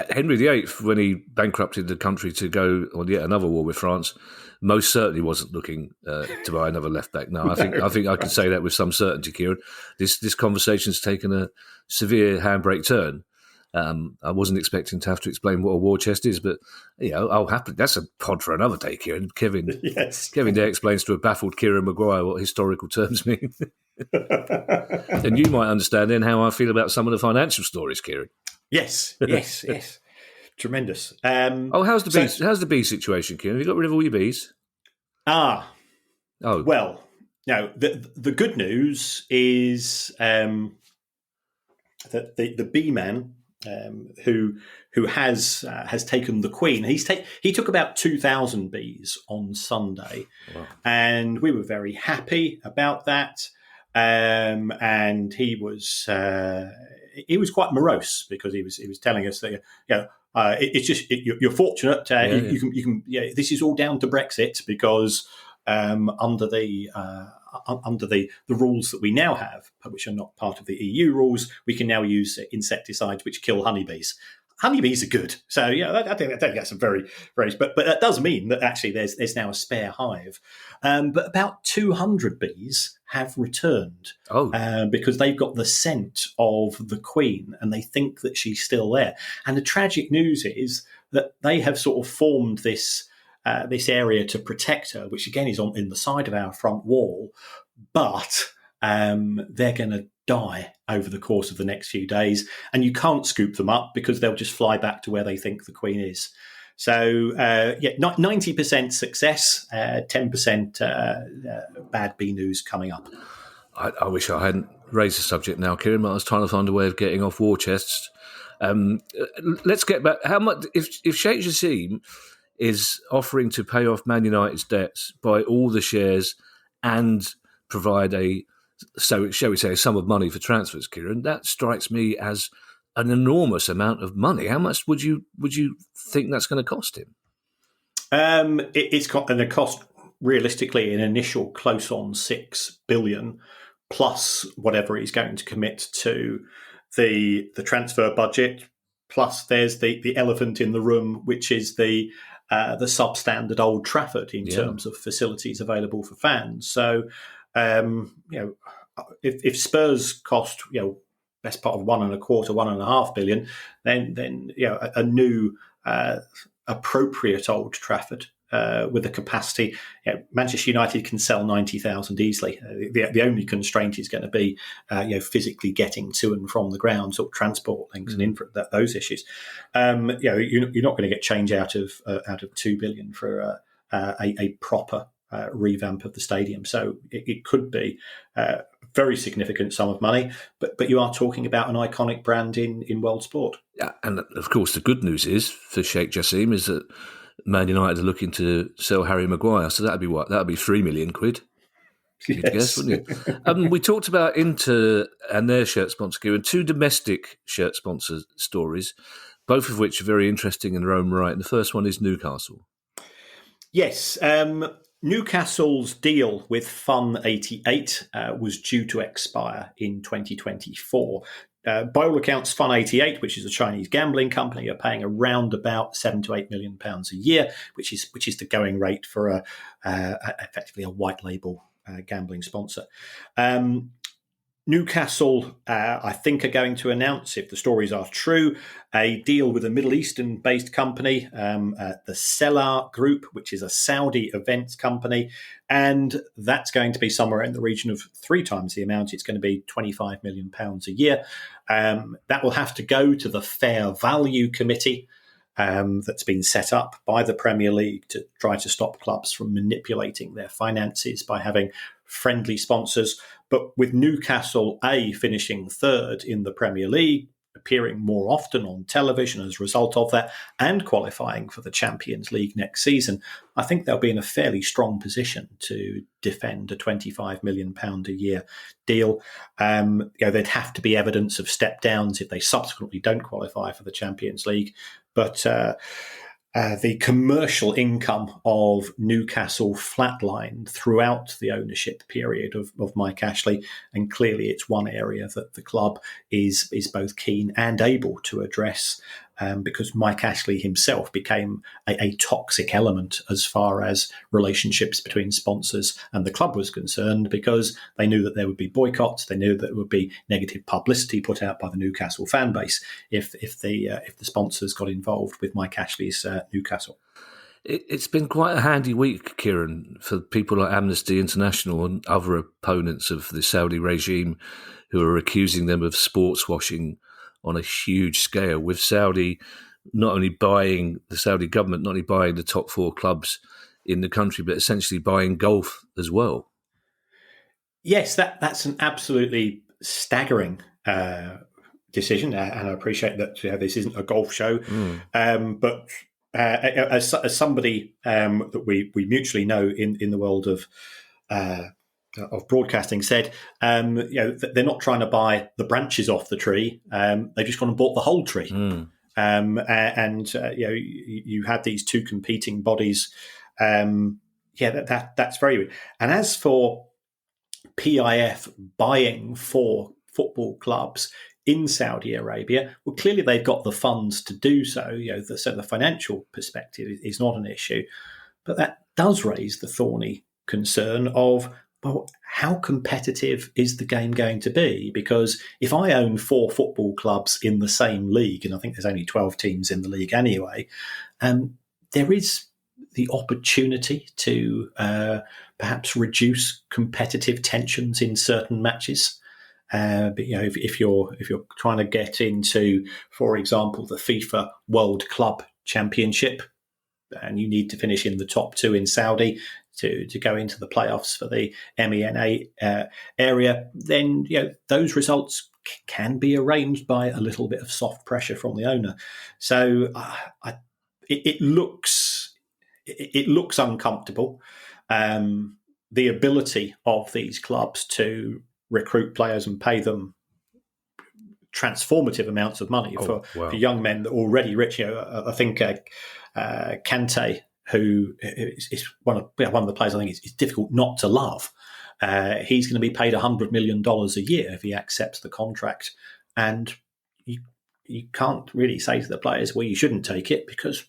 Henry VIII, when he bankrupted the country to go on yet another war with France, most certainly wasn't looking to buy another left back. No, I think I can say that with some certainty, Kieran. This conversation's taken a severe handbrake turn. I wasn't expecting to have to explain what a war chest is, but I'll happily. That's a pod for another day, Kieran. Kevin there explains to a baffled Kieran Maguire what historical terms mean, and you might understand then how I feel about some of the financial stories, Kieran. Yes, tremendous. How's the bees? How's the bee situation, Kieran? Have you got rid of all your bees? Well, no. The good news is that the bee man. Who has taken the queen? He took about 2,000 bees on Sunday, and we were very happy about that. And he was quite morose because he was telling us that it's just you're fortunate. You can this is all down to Brexit because under the rules that we now have, which are not part of the EU rules. We can now use insecticides which kill honeybees. Honeybees are good, so I think that's a very, very. But that does mean that actually there's now a spare hive, but about 200 bees have returned because they've got the scent of the queen and they think that she's still there. And the tragic news is that they have sort of formed this area to protect her, which again is in the side of our front wall, but they're going to die over the course of the next few days, and you can't scoop them up because they'll just fly back to where they think the queen is. So 90% success, 10% bad bee news coming up. I wish I hadn't raised the subject now, Kieran, but I was trying to find a way of getting off war chests. Let's get back. How much if Sheikh Jassim is offering to pay off Man United's debts, buy all the shares, and provide shall we say, a sum of money for transfers, Kieran, that strikes me as an enormous amount of money. How much would you think that's going to cost him? It's going to cost realistically an initial close on $6 billion, plus whatever he's going to commit to the transfer budget. Plus, there's the elephant in the room, which is the substandard Old Trafford in terms of facilities available for fans. So, if Spurs cost best part of $1.25 billion, then a new appropriate Old Trafford with a capacity. Manchester United can sell 90,000 easily. The only constraint is going to be physically getting to and from the ground, sort of transport links and those issues. You're not going to get change out of $2 billion for a proper revamp of the stadium. So it could be a very significant sum of money, but you are talking about an iconic brand in world sport. Yeah, and of course the good news is for Sheikh Jassim is that Man United are looking to sell Harry Maguire, so that'd be what? That'd be £3 million. You'd guess, wouldn't you? We talked about Inter and their shirt sponsor, Kieran, two domestic shirt sponsor stories, both of which are very interesting in their own right. And the first one is Newcastle. Yes. Newcastle's deal with Fun88 was due to expire in 2024. By all accounts, Fun88, which is a Chinese gambling company, are paying around about £7 to £8 million a year, which is the going rate for effectively a white label gambling sponsor. Newcastle, I think, are going to announce, if the stories are true, a deal with a Middle Eastern-based company, the Selar Group, which is a Saudi events company, and that's going to be somewhere in the region of 3 times the amount. It's going to be £25 million a year. That will have to go to the Fair Value Committee that's been set up by the Premier League to try to stop clubs from manipulating their finances by having friendly sponsors. But with Newcastle finishing third in the Premier League, appearing more often on television as a result of that, and qualifying for the Champions League next season, I think they'll be in a fairly strong position to defend a £25 million a year deal. There'd have to be evidence of step downs if they subsequently don't qualify for the Champions League. But the commercial income of Newcastle flatlined throughout the ownership period of Mike Ashley, and clearly it's one area that the club is both keen and able to address, because Mike Ashley himself became a toxic element as far as relationships between sponsors and the club was concerned, because they knew that there would be boycotts, they knew that there would be negative publicity put out by the Newcastle fan base if the sponsors got involved with Mike Ashley's Newcastle. It's been quite a handy week, Kieran, for people like Amnesty International and other opponents of the Saudi regime who are accusing them of sports washing on a huge scale, with Saudi not only buying the Saudi government, not only buying the top 4 clubs in the country, but essentially buying golf as well. Yes, that's an absolutely staggering decision, and I appreciate that this isn't a golf show, but as somebody that we mutually know in the world of broadcasting said, they're not trying to buy the branches off the tree; they've just gone and bought the whole tree. You had these two competing bodies, Yeah, that's very weird. And as for PIF buying for football clubs in Saudi Arabia, well, clearly they've got the funds to do so. So the financial perspective is not an issue, but that does raise the thorny concern of, well, how competitive is the game going to be? Because if I own 4 football clubs in the same league, and I think there's only 12 teams in the league anyway, there is the opportunity to perhaps reduce competitive tensions in certain matches. But if you're trying to get into, for example, the FIFA World Club Championship, and you need to finish in the top 2 in Saudi to go into the playoffs for the MENA area, then those results can be arranged by a little bit of soft pressure from the owner. So it looks uncomfortable. The ability of these clubs to recruit players and pay them transformative amounts of money for young men that are already rich. I think Kante, who is one of the players I think it's difficult not to love. He's going to be paid $100 million a year if he accepts the contract, and you can't really say to the players, well, you shouldn't take it, because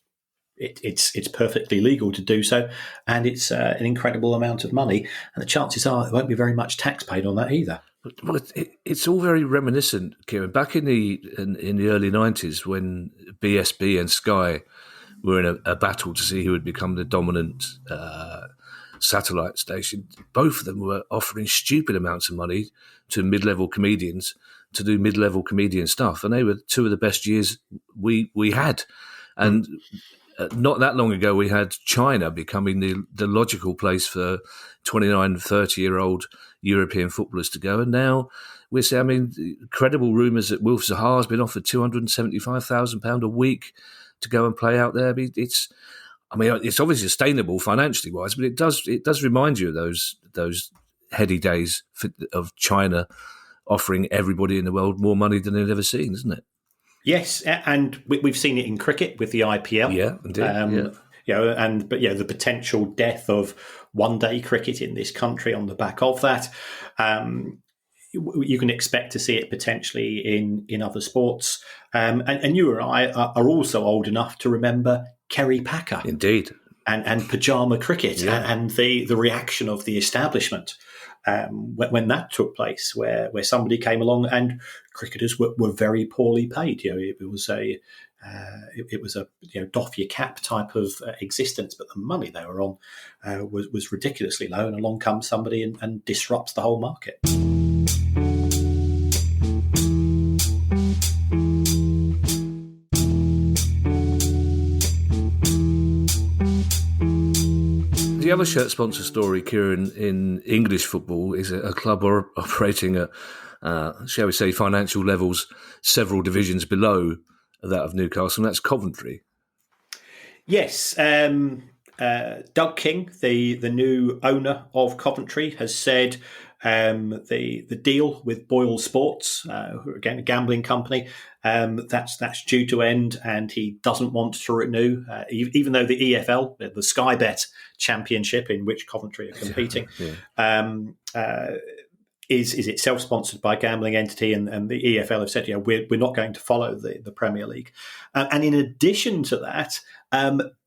it's perfectly legal to do so, and it's an incredible amount of money, and the chances are there won't be very much tax paid on that either. Well, it's all very reminiscent, Kieran. Back in the early 90s, when BSB and Sky were in a battle to see who would become the dominant satellite station, both of them were offering stupid amounts of money to mid-level comedians to do mid-level comedian stuff, and they were 2 of the best years we had. And not that long ago, we had China becoming the logical place for 29, 30-year-old European footballers to go. And now we're seeing, credible rumours that Wilf Zaha has been offered £275,000 a week to go and play out there. It's obviously sustainable financially wise, but it does remind you of those heady days of China offering everybody in the world more money than they'd ever seen, isn't it? Yes, and we've seen it in cricket with the IPL. Yeah, indeed. The potential death of one-day cricket in this country on the back of that. You can expect to see it potentially in other sports. And you and I are also old enough to remember Kerry Packer. Indeed. And pajama cricket, and the reaction of the establishment when that took place, where somebody came along and cricketers were very poorly paid. It was a doff your cap type of existence, but the money they were on was ridiculously low, and along comes somebody and disrupts the whole market. The other shirt sponsor story, Kieran, in English football is a club operating at, shall we say, financial levels several divisions below that of Newcastle, and that's Coventry. Yes. Doug King, the new owner of Coventry, has said the deal with Boyle Sports, again a gambling company, that's due to end, and he doesn't want to renew, even though the EFL, the Sky Bet Championship, in which Coventry are competing, is itself sponsored by a gambling entity, and the EFL have said, we're not going to follow the Premier League. And in addition to that,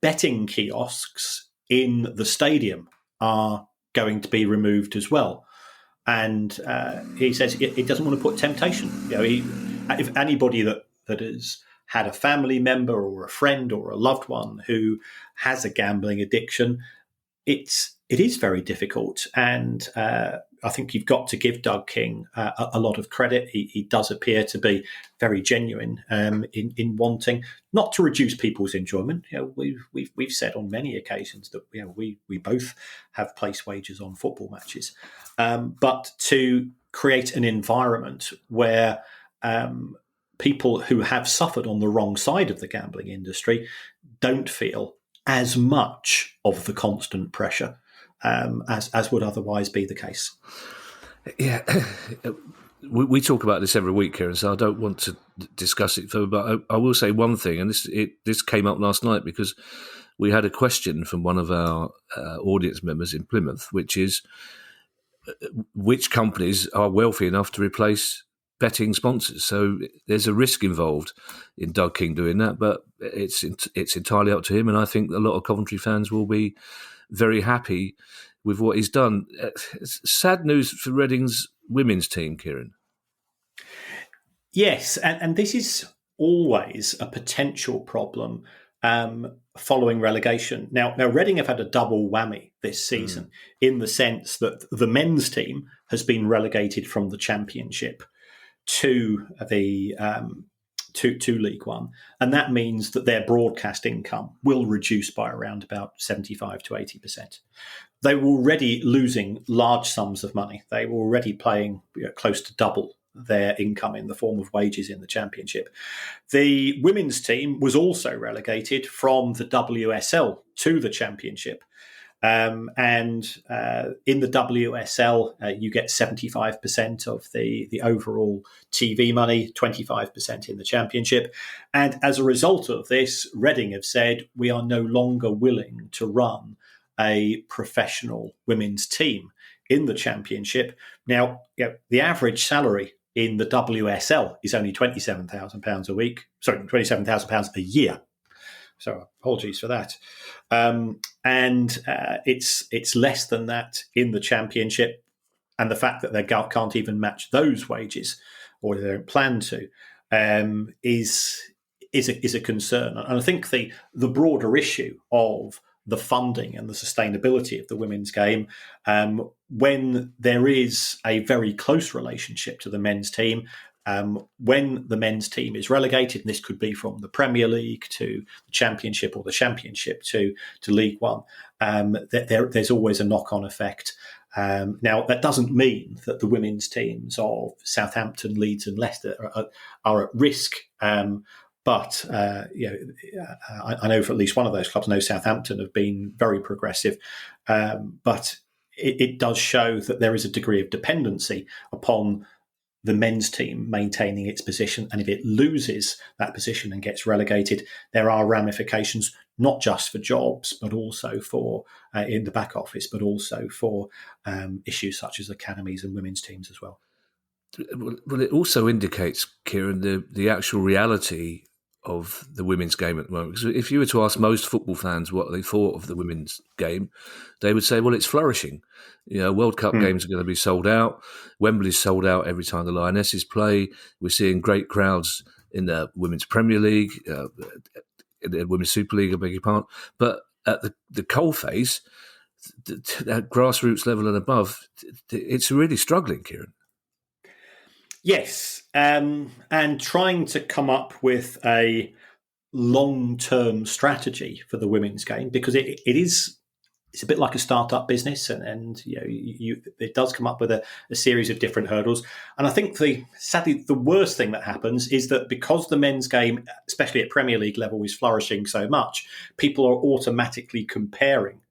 betting kiosks in the stadium are going to be removed as well. And he says he doesn't want to put temptation. If anybody that has had a family member or a friend or a loved one who has a gambling addiction, it is very difficult. And I think you've got to give Doug King a lot of credit. He does appear to be very genuine in wanting not to reduce people's enjoyment. We've said on many occasions that we both have placed wagers on football matches, but to create an environment where people who have suffered on the wrong side of the gambling industry don't feel as much of the constant pressure as would otherwise be the case. Yeah, we talk about this every week, Kieran, so I don't want to discuss it further, but I will say one thing, and this came up last night because we had a question from one of our audience members in Plymouth, which is which companies are wealthy enough to replace betting sponsors. So there's a risk involved in Doug King doing that, but it's entirely up to him. And I think a lot of Coventry fans will be very happy with what he's done. It's sad news for Reading's women's team, Kieran. Yes, and this is always a potential problem following relegation. Now, Reading have had a double whammy this season in the sense that the men's team has been relegated from the Championship to the to League One, and that means that their broadcast income will reduce by around about 75 to 80%. They were already losing large sums of money. They were already paying close to double their income in the form of wages in the Championship. The women's team was also relegated from the WSL to the Championship. And in the WSL, you get 75% of the overall TV money, 25% in the Championship. And as a result of this, Reading have said, we are no longer willing to run a professional women's team in the Championship. Now, the average salary in the WSL is only £27,000 a week. Sorry, £27,000 a year. So apologies for that. And it's less than that in the Championship. And the fact that they can't even match those wages, or they don't plan to, is a concern. And I think the broader issue of the funding and the sustainability of the women's game, when there is a very close relationship to the men's team, when the men's team is relegated, and this could be from the Premier League to the Championship or the Championship to League One, there's always a knock-on effect. Now, that doesn't mean that the women's teams of Southampton, Leeds and Leicester are at risk. But I know for at least one of those clubs, I know Southampton have been very progressive. But it does show that there is a degree of dependency upon the men's team maintaining its position. And if it loses that position and gets relegated, there are ramifications, not just for jobs, but also for in the back office, but also for issues such as academies and women's teams as well. Well, it also indicates, Kieran, the actual reality of the women's game at the moment. Because if you were to ask most football fans what they thought of the women's game, they would say, well, it's flourishing. World Cup games are going to be sold out. Wembley's sold out every time the Lionesses play. We're seeing great crowds in the Women's Premier League, the Women's Super League, I beg your pardon. But at the coalface, at grassroots level and above, it's really struggling, Kieran. Yes, and trying to come up with a long-term strategy for the women's game, because it's a bit like a startup business, and it does come up with a series of different hurdles. And I think sadly the worst thing that happens is that because the men's game, especially at Premier League level, is flourishing so much, people are automatically comparing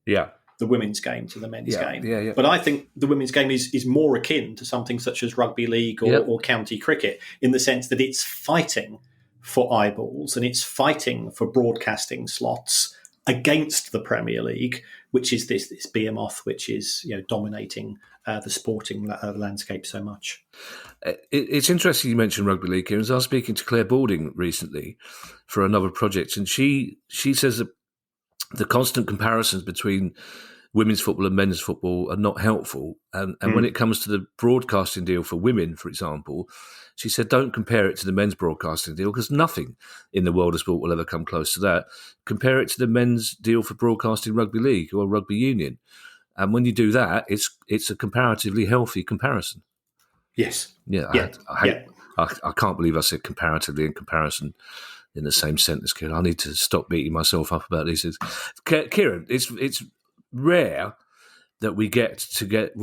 the women's game to the men's game. Yeah. But I think the women's game is more akin to something such as rugby league or county cricket, in the sense that it's fighting for eyeballs and it's fighting for broadcasting slots against the Premier League, which is this behemoth which is dominating the sporting landscape so much. It's interesting you mentioned rugby league, Kieran. I was speaking to Claire Balding recently for another project, and she says that the constant comparisons between women's football and men's football are not helpful. And when it comes to the broadcasting deal for women, for example, she said, don't compare it to the men's broadcasting deal, because nothing in the world of sport will ever come close to that. Compare it to the men's deal for broadcasting rugby league or rugby union. And when you do that, it's a comparatively healthy comparison. Yes. I can't believe I said comparatively in comparison in the same sentence, Kieran. I need to stop beating myself up about these things. Kieran, it's rare that we've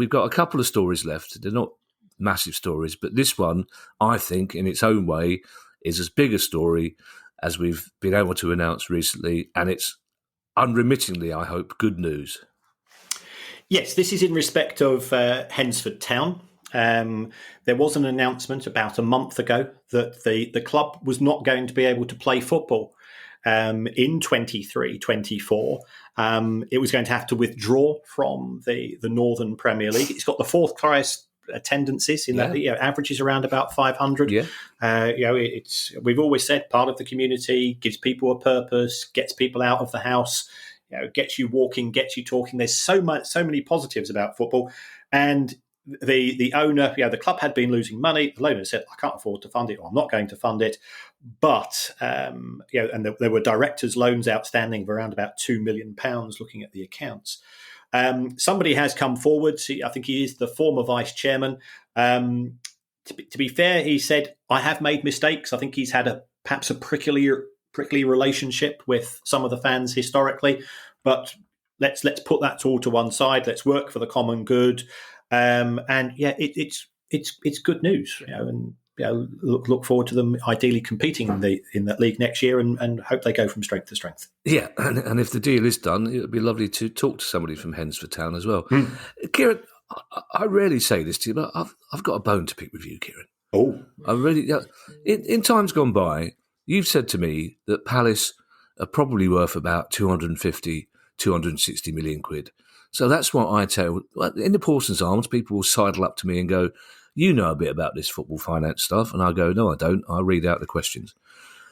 got a couple of stories left. They're not massive stories, but this one, I think, in its own way, is as big a story as we've been able to announce recently, and it's unremittingly, I hope, good news. Yes, this is in respect of Hednesford Town. There was an announcement about a month ago that the club was not going to be able to play football. in 23-24, it was going to have to withdraw from the Northern Premier League. It's got the fourth highest attendances in that, averages around about 500. We've always said part of the community, gives people a purpose, gets people out of the house, gets you walking, gets you talking. There's so many positives about football. And the owner, the club had been losing money. The owner said, I can't afford to fund it, or I'm not going to fund it. But, and there were directors' loans outstanding of around about £2 million looking at the accounts. Somebody has come forward. I think he is the former vice chairman. To be fair, he said, I have made mistakes. I think he's had perhaps a prickly relationship with some of the fans historically. But let's put that all to one side. Let's work for the common good. It's good news. Look forward to them ideally competing in that league next year, and hope they go from strength to strength. Yeah, and if the deal is done, it would be lovely to talk to somebody from Hednesford Town as well. Kieran, I rarely say this to you, but I've got a bone to pick with you, Kieran. Oh, I really. In times gone by, you've said to me that Palace are probably worth about 250, 260 million quid. So that's what I tell. In the Parsons Arms, people will sidle up to me and go, you know a bit about this football finance stuff. And I go, no, I don't. I read out the questions.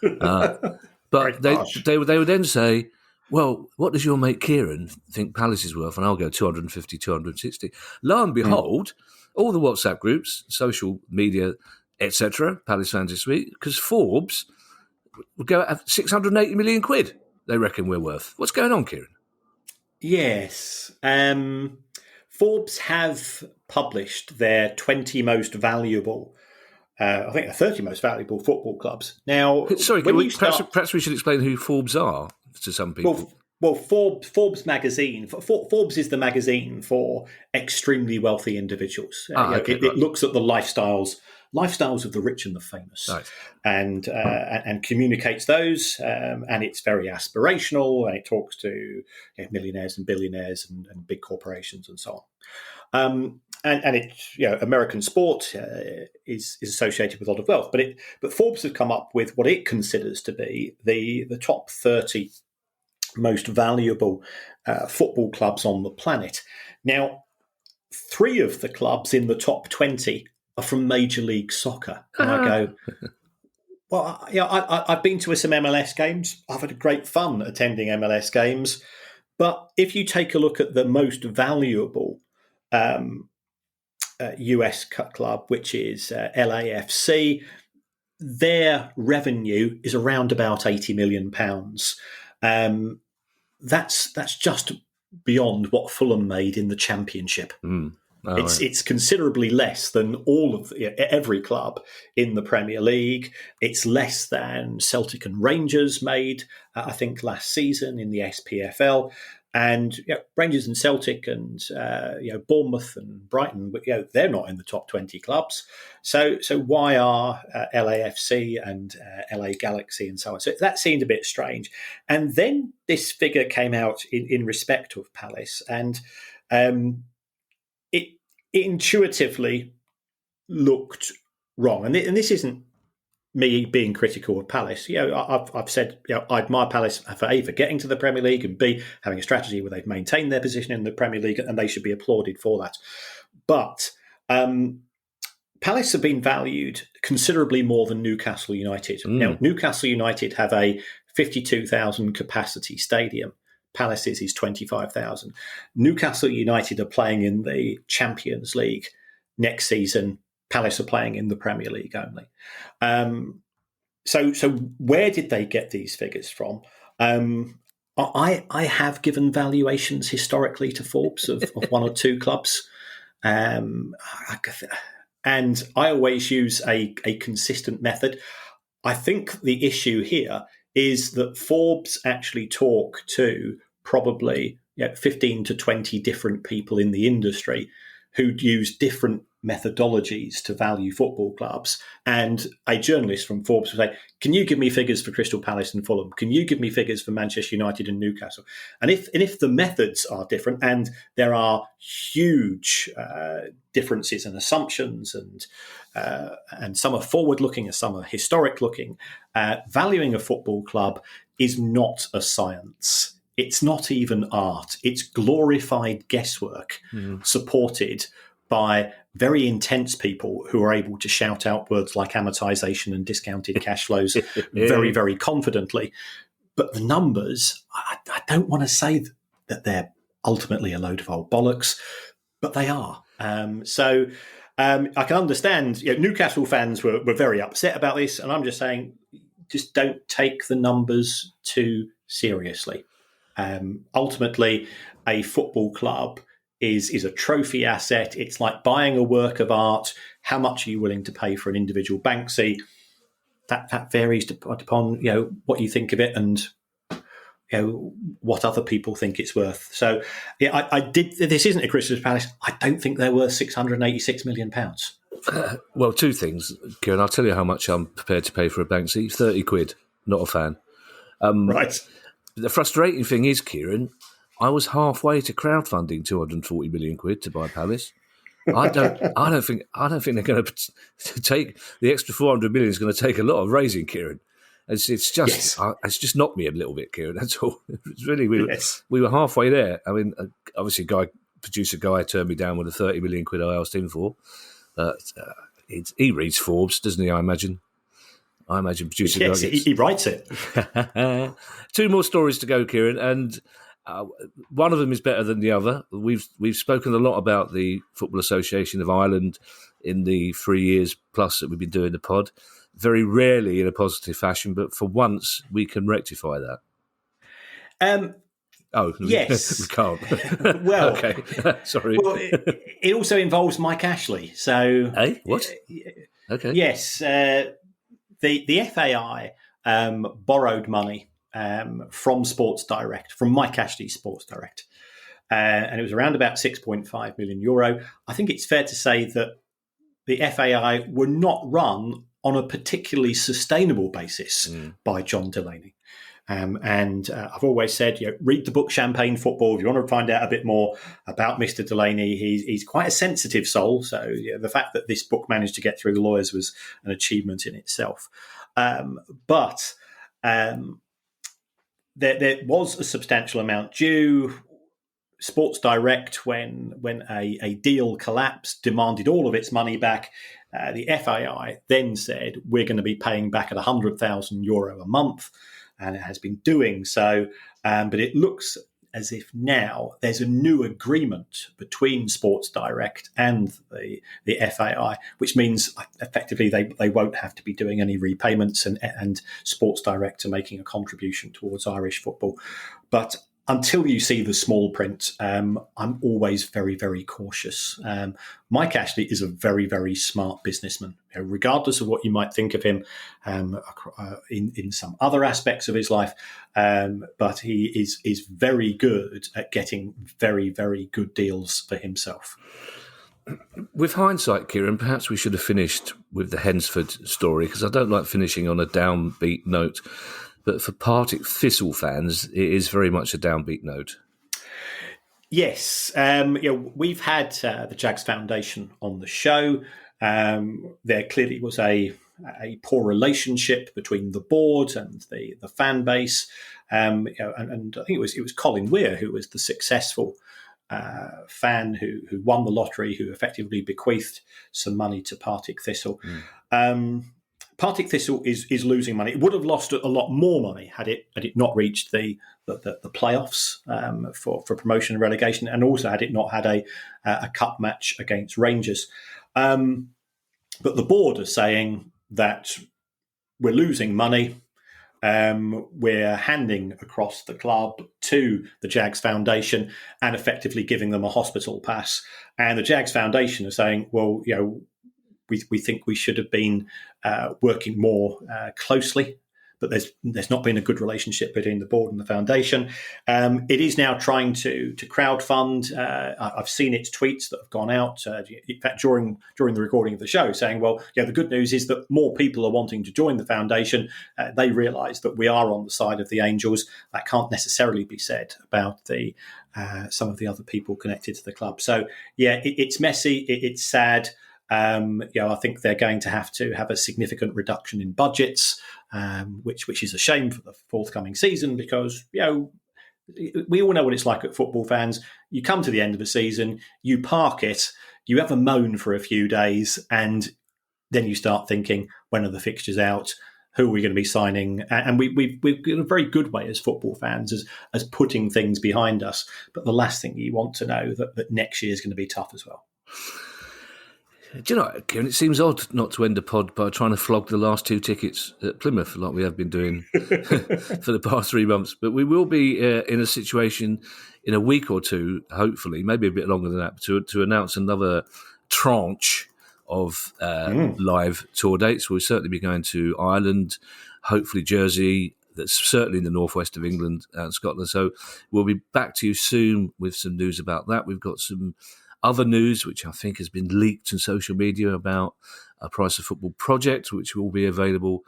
But they would then say, well, what does your mate Kieran think Palace is worth? And I'll go 250, 260. Lo and behold, all the WhatsApp groups, social media, etc., Palace fans this week, because Forbes would go at 680 million quid, they reckon we're worth. What's going on, Kieran? Yes. Forbes have published their 20 most valuable, I think the 30 most valuable football clubs. Now, sorry, perhaps we should explain who Forbes are to some people. Well, Forbes magazine. Forbes is the magazine for extremely wealthy individuals. It looks at the lifestyles of the rich and the famous, right, and communicates those. And it's very aspirational, and it talks to millionaires and billionaires and big corporations and so on. And it's American sport is associated with a lot of wealth, but Forbes have come up with what it considers to be the top 30 most valuable football clubs on the planet. Now, 3 of the clubs in the top 20 are from Major League Soccer. And I go, well, I've been to some MLS games. I've had great fun attending MLS games. But if you take a look at the most valuable US club, which is LAFC, their revenue is around about £80 million. That's just beyond what Fulham made in the Championship. It's considerably less than all of every club in the Premier League. It's less than Celtic and Rangers made, I think, last season in the SPFL. And Rangers and Celtic and Bournemouth and Brighton, they're not in the top 20 clubs. So why are LAFC and LA Galaxy and so on? So that seemed a bit strange. And then this figure came out in respect of Palace, and it intuitively looked wrong. And this isn't me being critical of Palace. I've said I admire Palace for A, for getting to the Premier League, and B, having a strategy where they've maintained their position in the Premier League, and they should be applauded for that. But Palace have been valued considerably more than Newcastle United. Now, Newcastle United have a 52,000 capacity stadium. Palace's is 25,000. Newcastle United are playing in the Champions League next season. Palace are playing in the Premier League only. So where did they get these figures from? I have given valuations historically to Forbes of 1 or 2 clubs. And I always use a consistent method. I think the issue here is that Forbes actually talk to probably 15 to 20 different people in the industry who'd use different methodologies to value football clubs. And a journalist from Forbes would say, can you give me figures for Crystal Palace and Fulham? Can you give me figures for Manchester United and Newcastle? And if the methods are different, and there are huge differences and assumptions, and some are forward-looking and some are historic-looking, valuing a football club is not a science. It's not even art. It's glorified guesswork supported by very intense people who are able to shout out words like amortization and discounted cash flows very, very confidently. But the numbers, I don't want to say that they're ultimately a load of old bollocks, but they are. So I can understand, Newcastle fans were very upset about this, and I'm just saying, just don't take the numbers too seriously. Ultimately, a football club is a trophy asset. It's like buying a work of art. How much are you willing to pay for an individual Banksy? That varies upon what you think of it and what other people think it's worth. So I did. This isn't a Crystal Palace. I don't think they're worth £686 million. Well, two things, Kieran. I'll tell you how much I'm prepared to pay for a Banksy. 30 quid. Not a fan. Right. The frustrating thing is, Kieran, I was halfway to crowdfunding 240 million quid to buy Palace. I don't think they're going to take the extra 400 million. Is going to take a lot of raising, Kieran. It's just knocked me a little bit, Kieran. That's all. It's really we were halfway there. I mean, obviously, producer guy turned me down with the 30 million quid I asked him for. But he reads Forbes, doesn't he? I imagine producer guy. Yes, he writes it. Two more stories to go, Kieran, and one of them is better than the other. We've spoken a lot about the Football Association of Ireland in the 3 years plus that we've been doing the pod. Very rarely in a positive fashion, but for once we can rectify that. Yes. We can't. Well, okay. Sorry. Well, it also involves Mike Ashley. So, what? Okay. Yes, the FAI borrowed money from Sports Direct, from Mike Ashley's Sports Direct, and it was around about €6.5 million. I think it's fair to say that the FAI were not run on a particularly sustainable basis by John Delaney. And I've always said, read the book Champagne Football if you want to find out a bit more about Mr. Delaney. He's quite a sensitive soul, so the fact that this book managed to get through the lawyers was an achievement in itself. But there was a substantial amount due. Sports Direct, when a deal collapsed, demanded all of its money back. The FAI then said, we're going to be paying back at €100,000 a month. And it has been doing so. But it looks as if now there's a new agreement between Sports Direct and the FAI, which means effectively they won't have to be doing any repayments, and Sports Direct are making a contribution towards Irish football. But until you see the small print, I'm always very, very cautious. Mike Ashley is a very, very smart businessman, regardless of what you might think of him in some other aspects of his life. But he is very good at getting very, very good deals for himself. With hindsight, Kieran, perhaps we should have finished with the Hednesford story, because I don't like finishing on a downbeat note. But for Partick Thistle fans, it is very much a downbeat note. Yes. We've had the Jags Foundation on the show. There clearly was a poor relationship between the board and the fan base. And I think it was Colin Weir who was the successful fan who won the lottery, who effectively bequeathed some money to Partick Thistle. Partick Thistle is losing money. It would have lost a lot more money had it not reached the playoffs for promotion and relegation, and also had it not had a cup match against Rangers. But the board are saying that we're losing money. We're handing across the club to the Jags Foundation and effectively giving them a hospital pass. And the Jags Foundation are saying, well, we think we should have been working more closely but there's not been a good relationship between the board and the foundation. It is now trying to crowdfund. I've seen its tweets that have gone out, in fact, during the recording of the show, saying, well, the good news is that more people are wanting to join the foundation. They realise that we are on the side of the Angels. That can't necessarily be said about some of the other people connected to the club. So, it's messy. It's sad. I think they're going to have a significant reduction in budgets, which is a shame for the forthcoming season, because we all know what it's like at football fans. You come to the end of a season, you park it, you have a moan for a few days, and then you start thinking, when are the fixtures out? Who are we going to be signing? And we've got a very good way as football fans as putting things behind us. But the last thing you want to know that next year is going to be tough as well. Do you know, Kieran, it seems odd not to end a pod by trying to flog the last 2 tickets at Plymouth like we have been doing for the past 3 months. But we will be in a situation in a week or two, hopefully, maybe a bit longer than that, to announce another tranche of live tour dates. We'll certainly be going to Ireland, hopefully Jersey. That's certainly in the northwest of England and Scotland. So we'll be back to you soon with some news about that. We've got some other news, which I think has been leaked in social media, about a Price of Football project, which will be available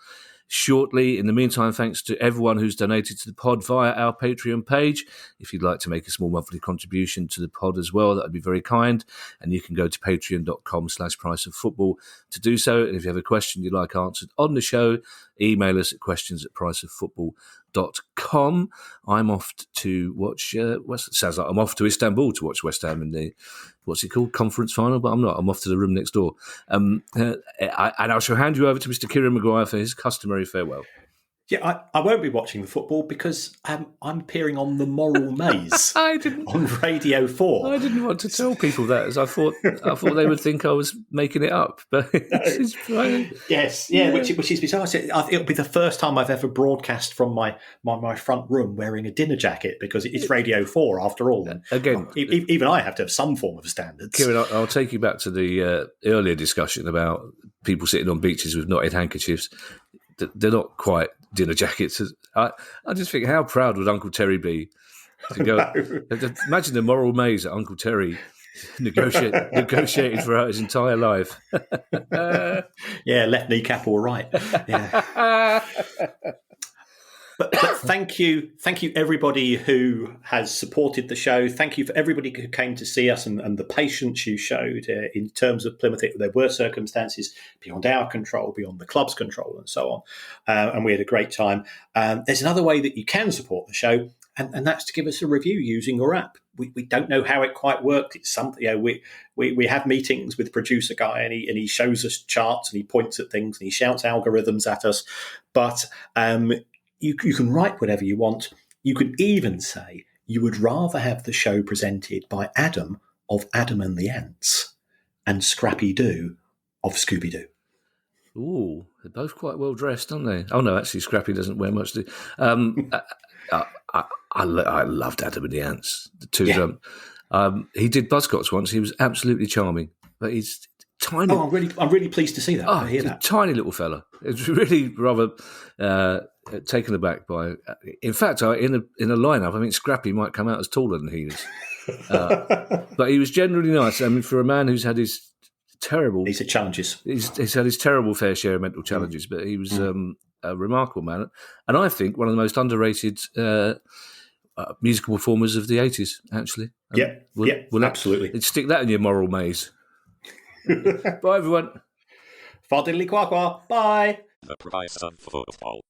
shortly. In the meantime, thanks to everyone who's donated to the pod via our Patreon page. If you'd like to make a small monthly contribution to the pod as well, that would be very kind. And you can go to patreon.com/priceoffootball to do so. And if you have a question you'd like answered on the show, email us at questions@priceoffootball.com. I'm off to watch, sounds like I'm off to Istanbul to watch West Ham in the, what's it called, conference final, but I'm not. I'm off to the room next door. And I shall hand you over to Mr. Kieran Maguire for his customary farewell. Yeah, I won't be watching the football because I'm appearing on The Moral Maze on Radio 4. I didn't want to tell people that, as I thought they would think I was making it up. But it's fine. Yes, which is bizarre. It'll be the first time I've ever broadcast from my front room wearing a dinner jacket, because it's Radio 4 after all. And again, even I have to have some form of standards. Kieran, I'll take you back to the earlier discussion about people sitting on beaches with knotted handkerchiefs. They're not quite dinner jackets. I just think, how proud would Uncle Terry be to go? Imagine the Moral Maze that Uncle Terry negotiated throughout his entire life. Left kneecap all right. Yeah. But thank you everybody who has supported the show. Thank you for everybody who came to see us and the patience you showed in terms of Plymouth. There were circumstances beyond our control, beyond the club's control, and so on. And we had a great time. There's another way that you can support the show, and that's to give us a review using your app. We don't know how it quite works. It's something, we have meetings with producer guy, and he shows us charts and he points at things and he shouts algorithms at us. But you can write whatever you want. You could even say you would rather have the show presented by Adam of Adam and the Ants and Scrappy Doo of Scooby Doo. Ooh, they're both quite well dressed, aren't they? Oh no, actually, Scrappy doesn't wear much. I loved Adam and the Ants. The two of them. He did Buzzcocks once. He was absolutely charming, but he's tiny. Oh, I'm really pleased to see that. I hear that. Tiny little fella. It's really rather taken aback by. In fact, in a lineup, I think Scrappy might come out as taller than he is. But he was generally nice. I mean, for a man who's had his terrible, he's had challenges. He's had his terrible fair share of mental challenges, but he was a remarkable man, and I think one of the most underrated musical performers of the 80s. Actually, we'll absolutely. Let's stick that in your Moral Maze. Bye, everyone. Far diddly quack quack. Bye. The Price of Football.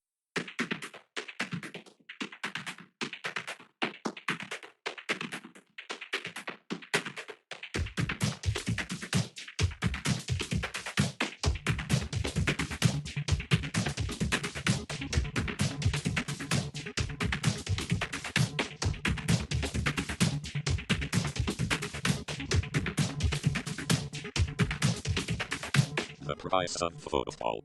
The Price of Football.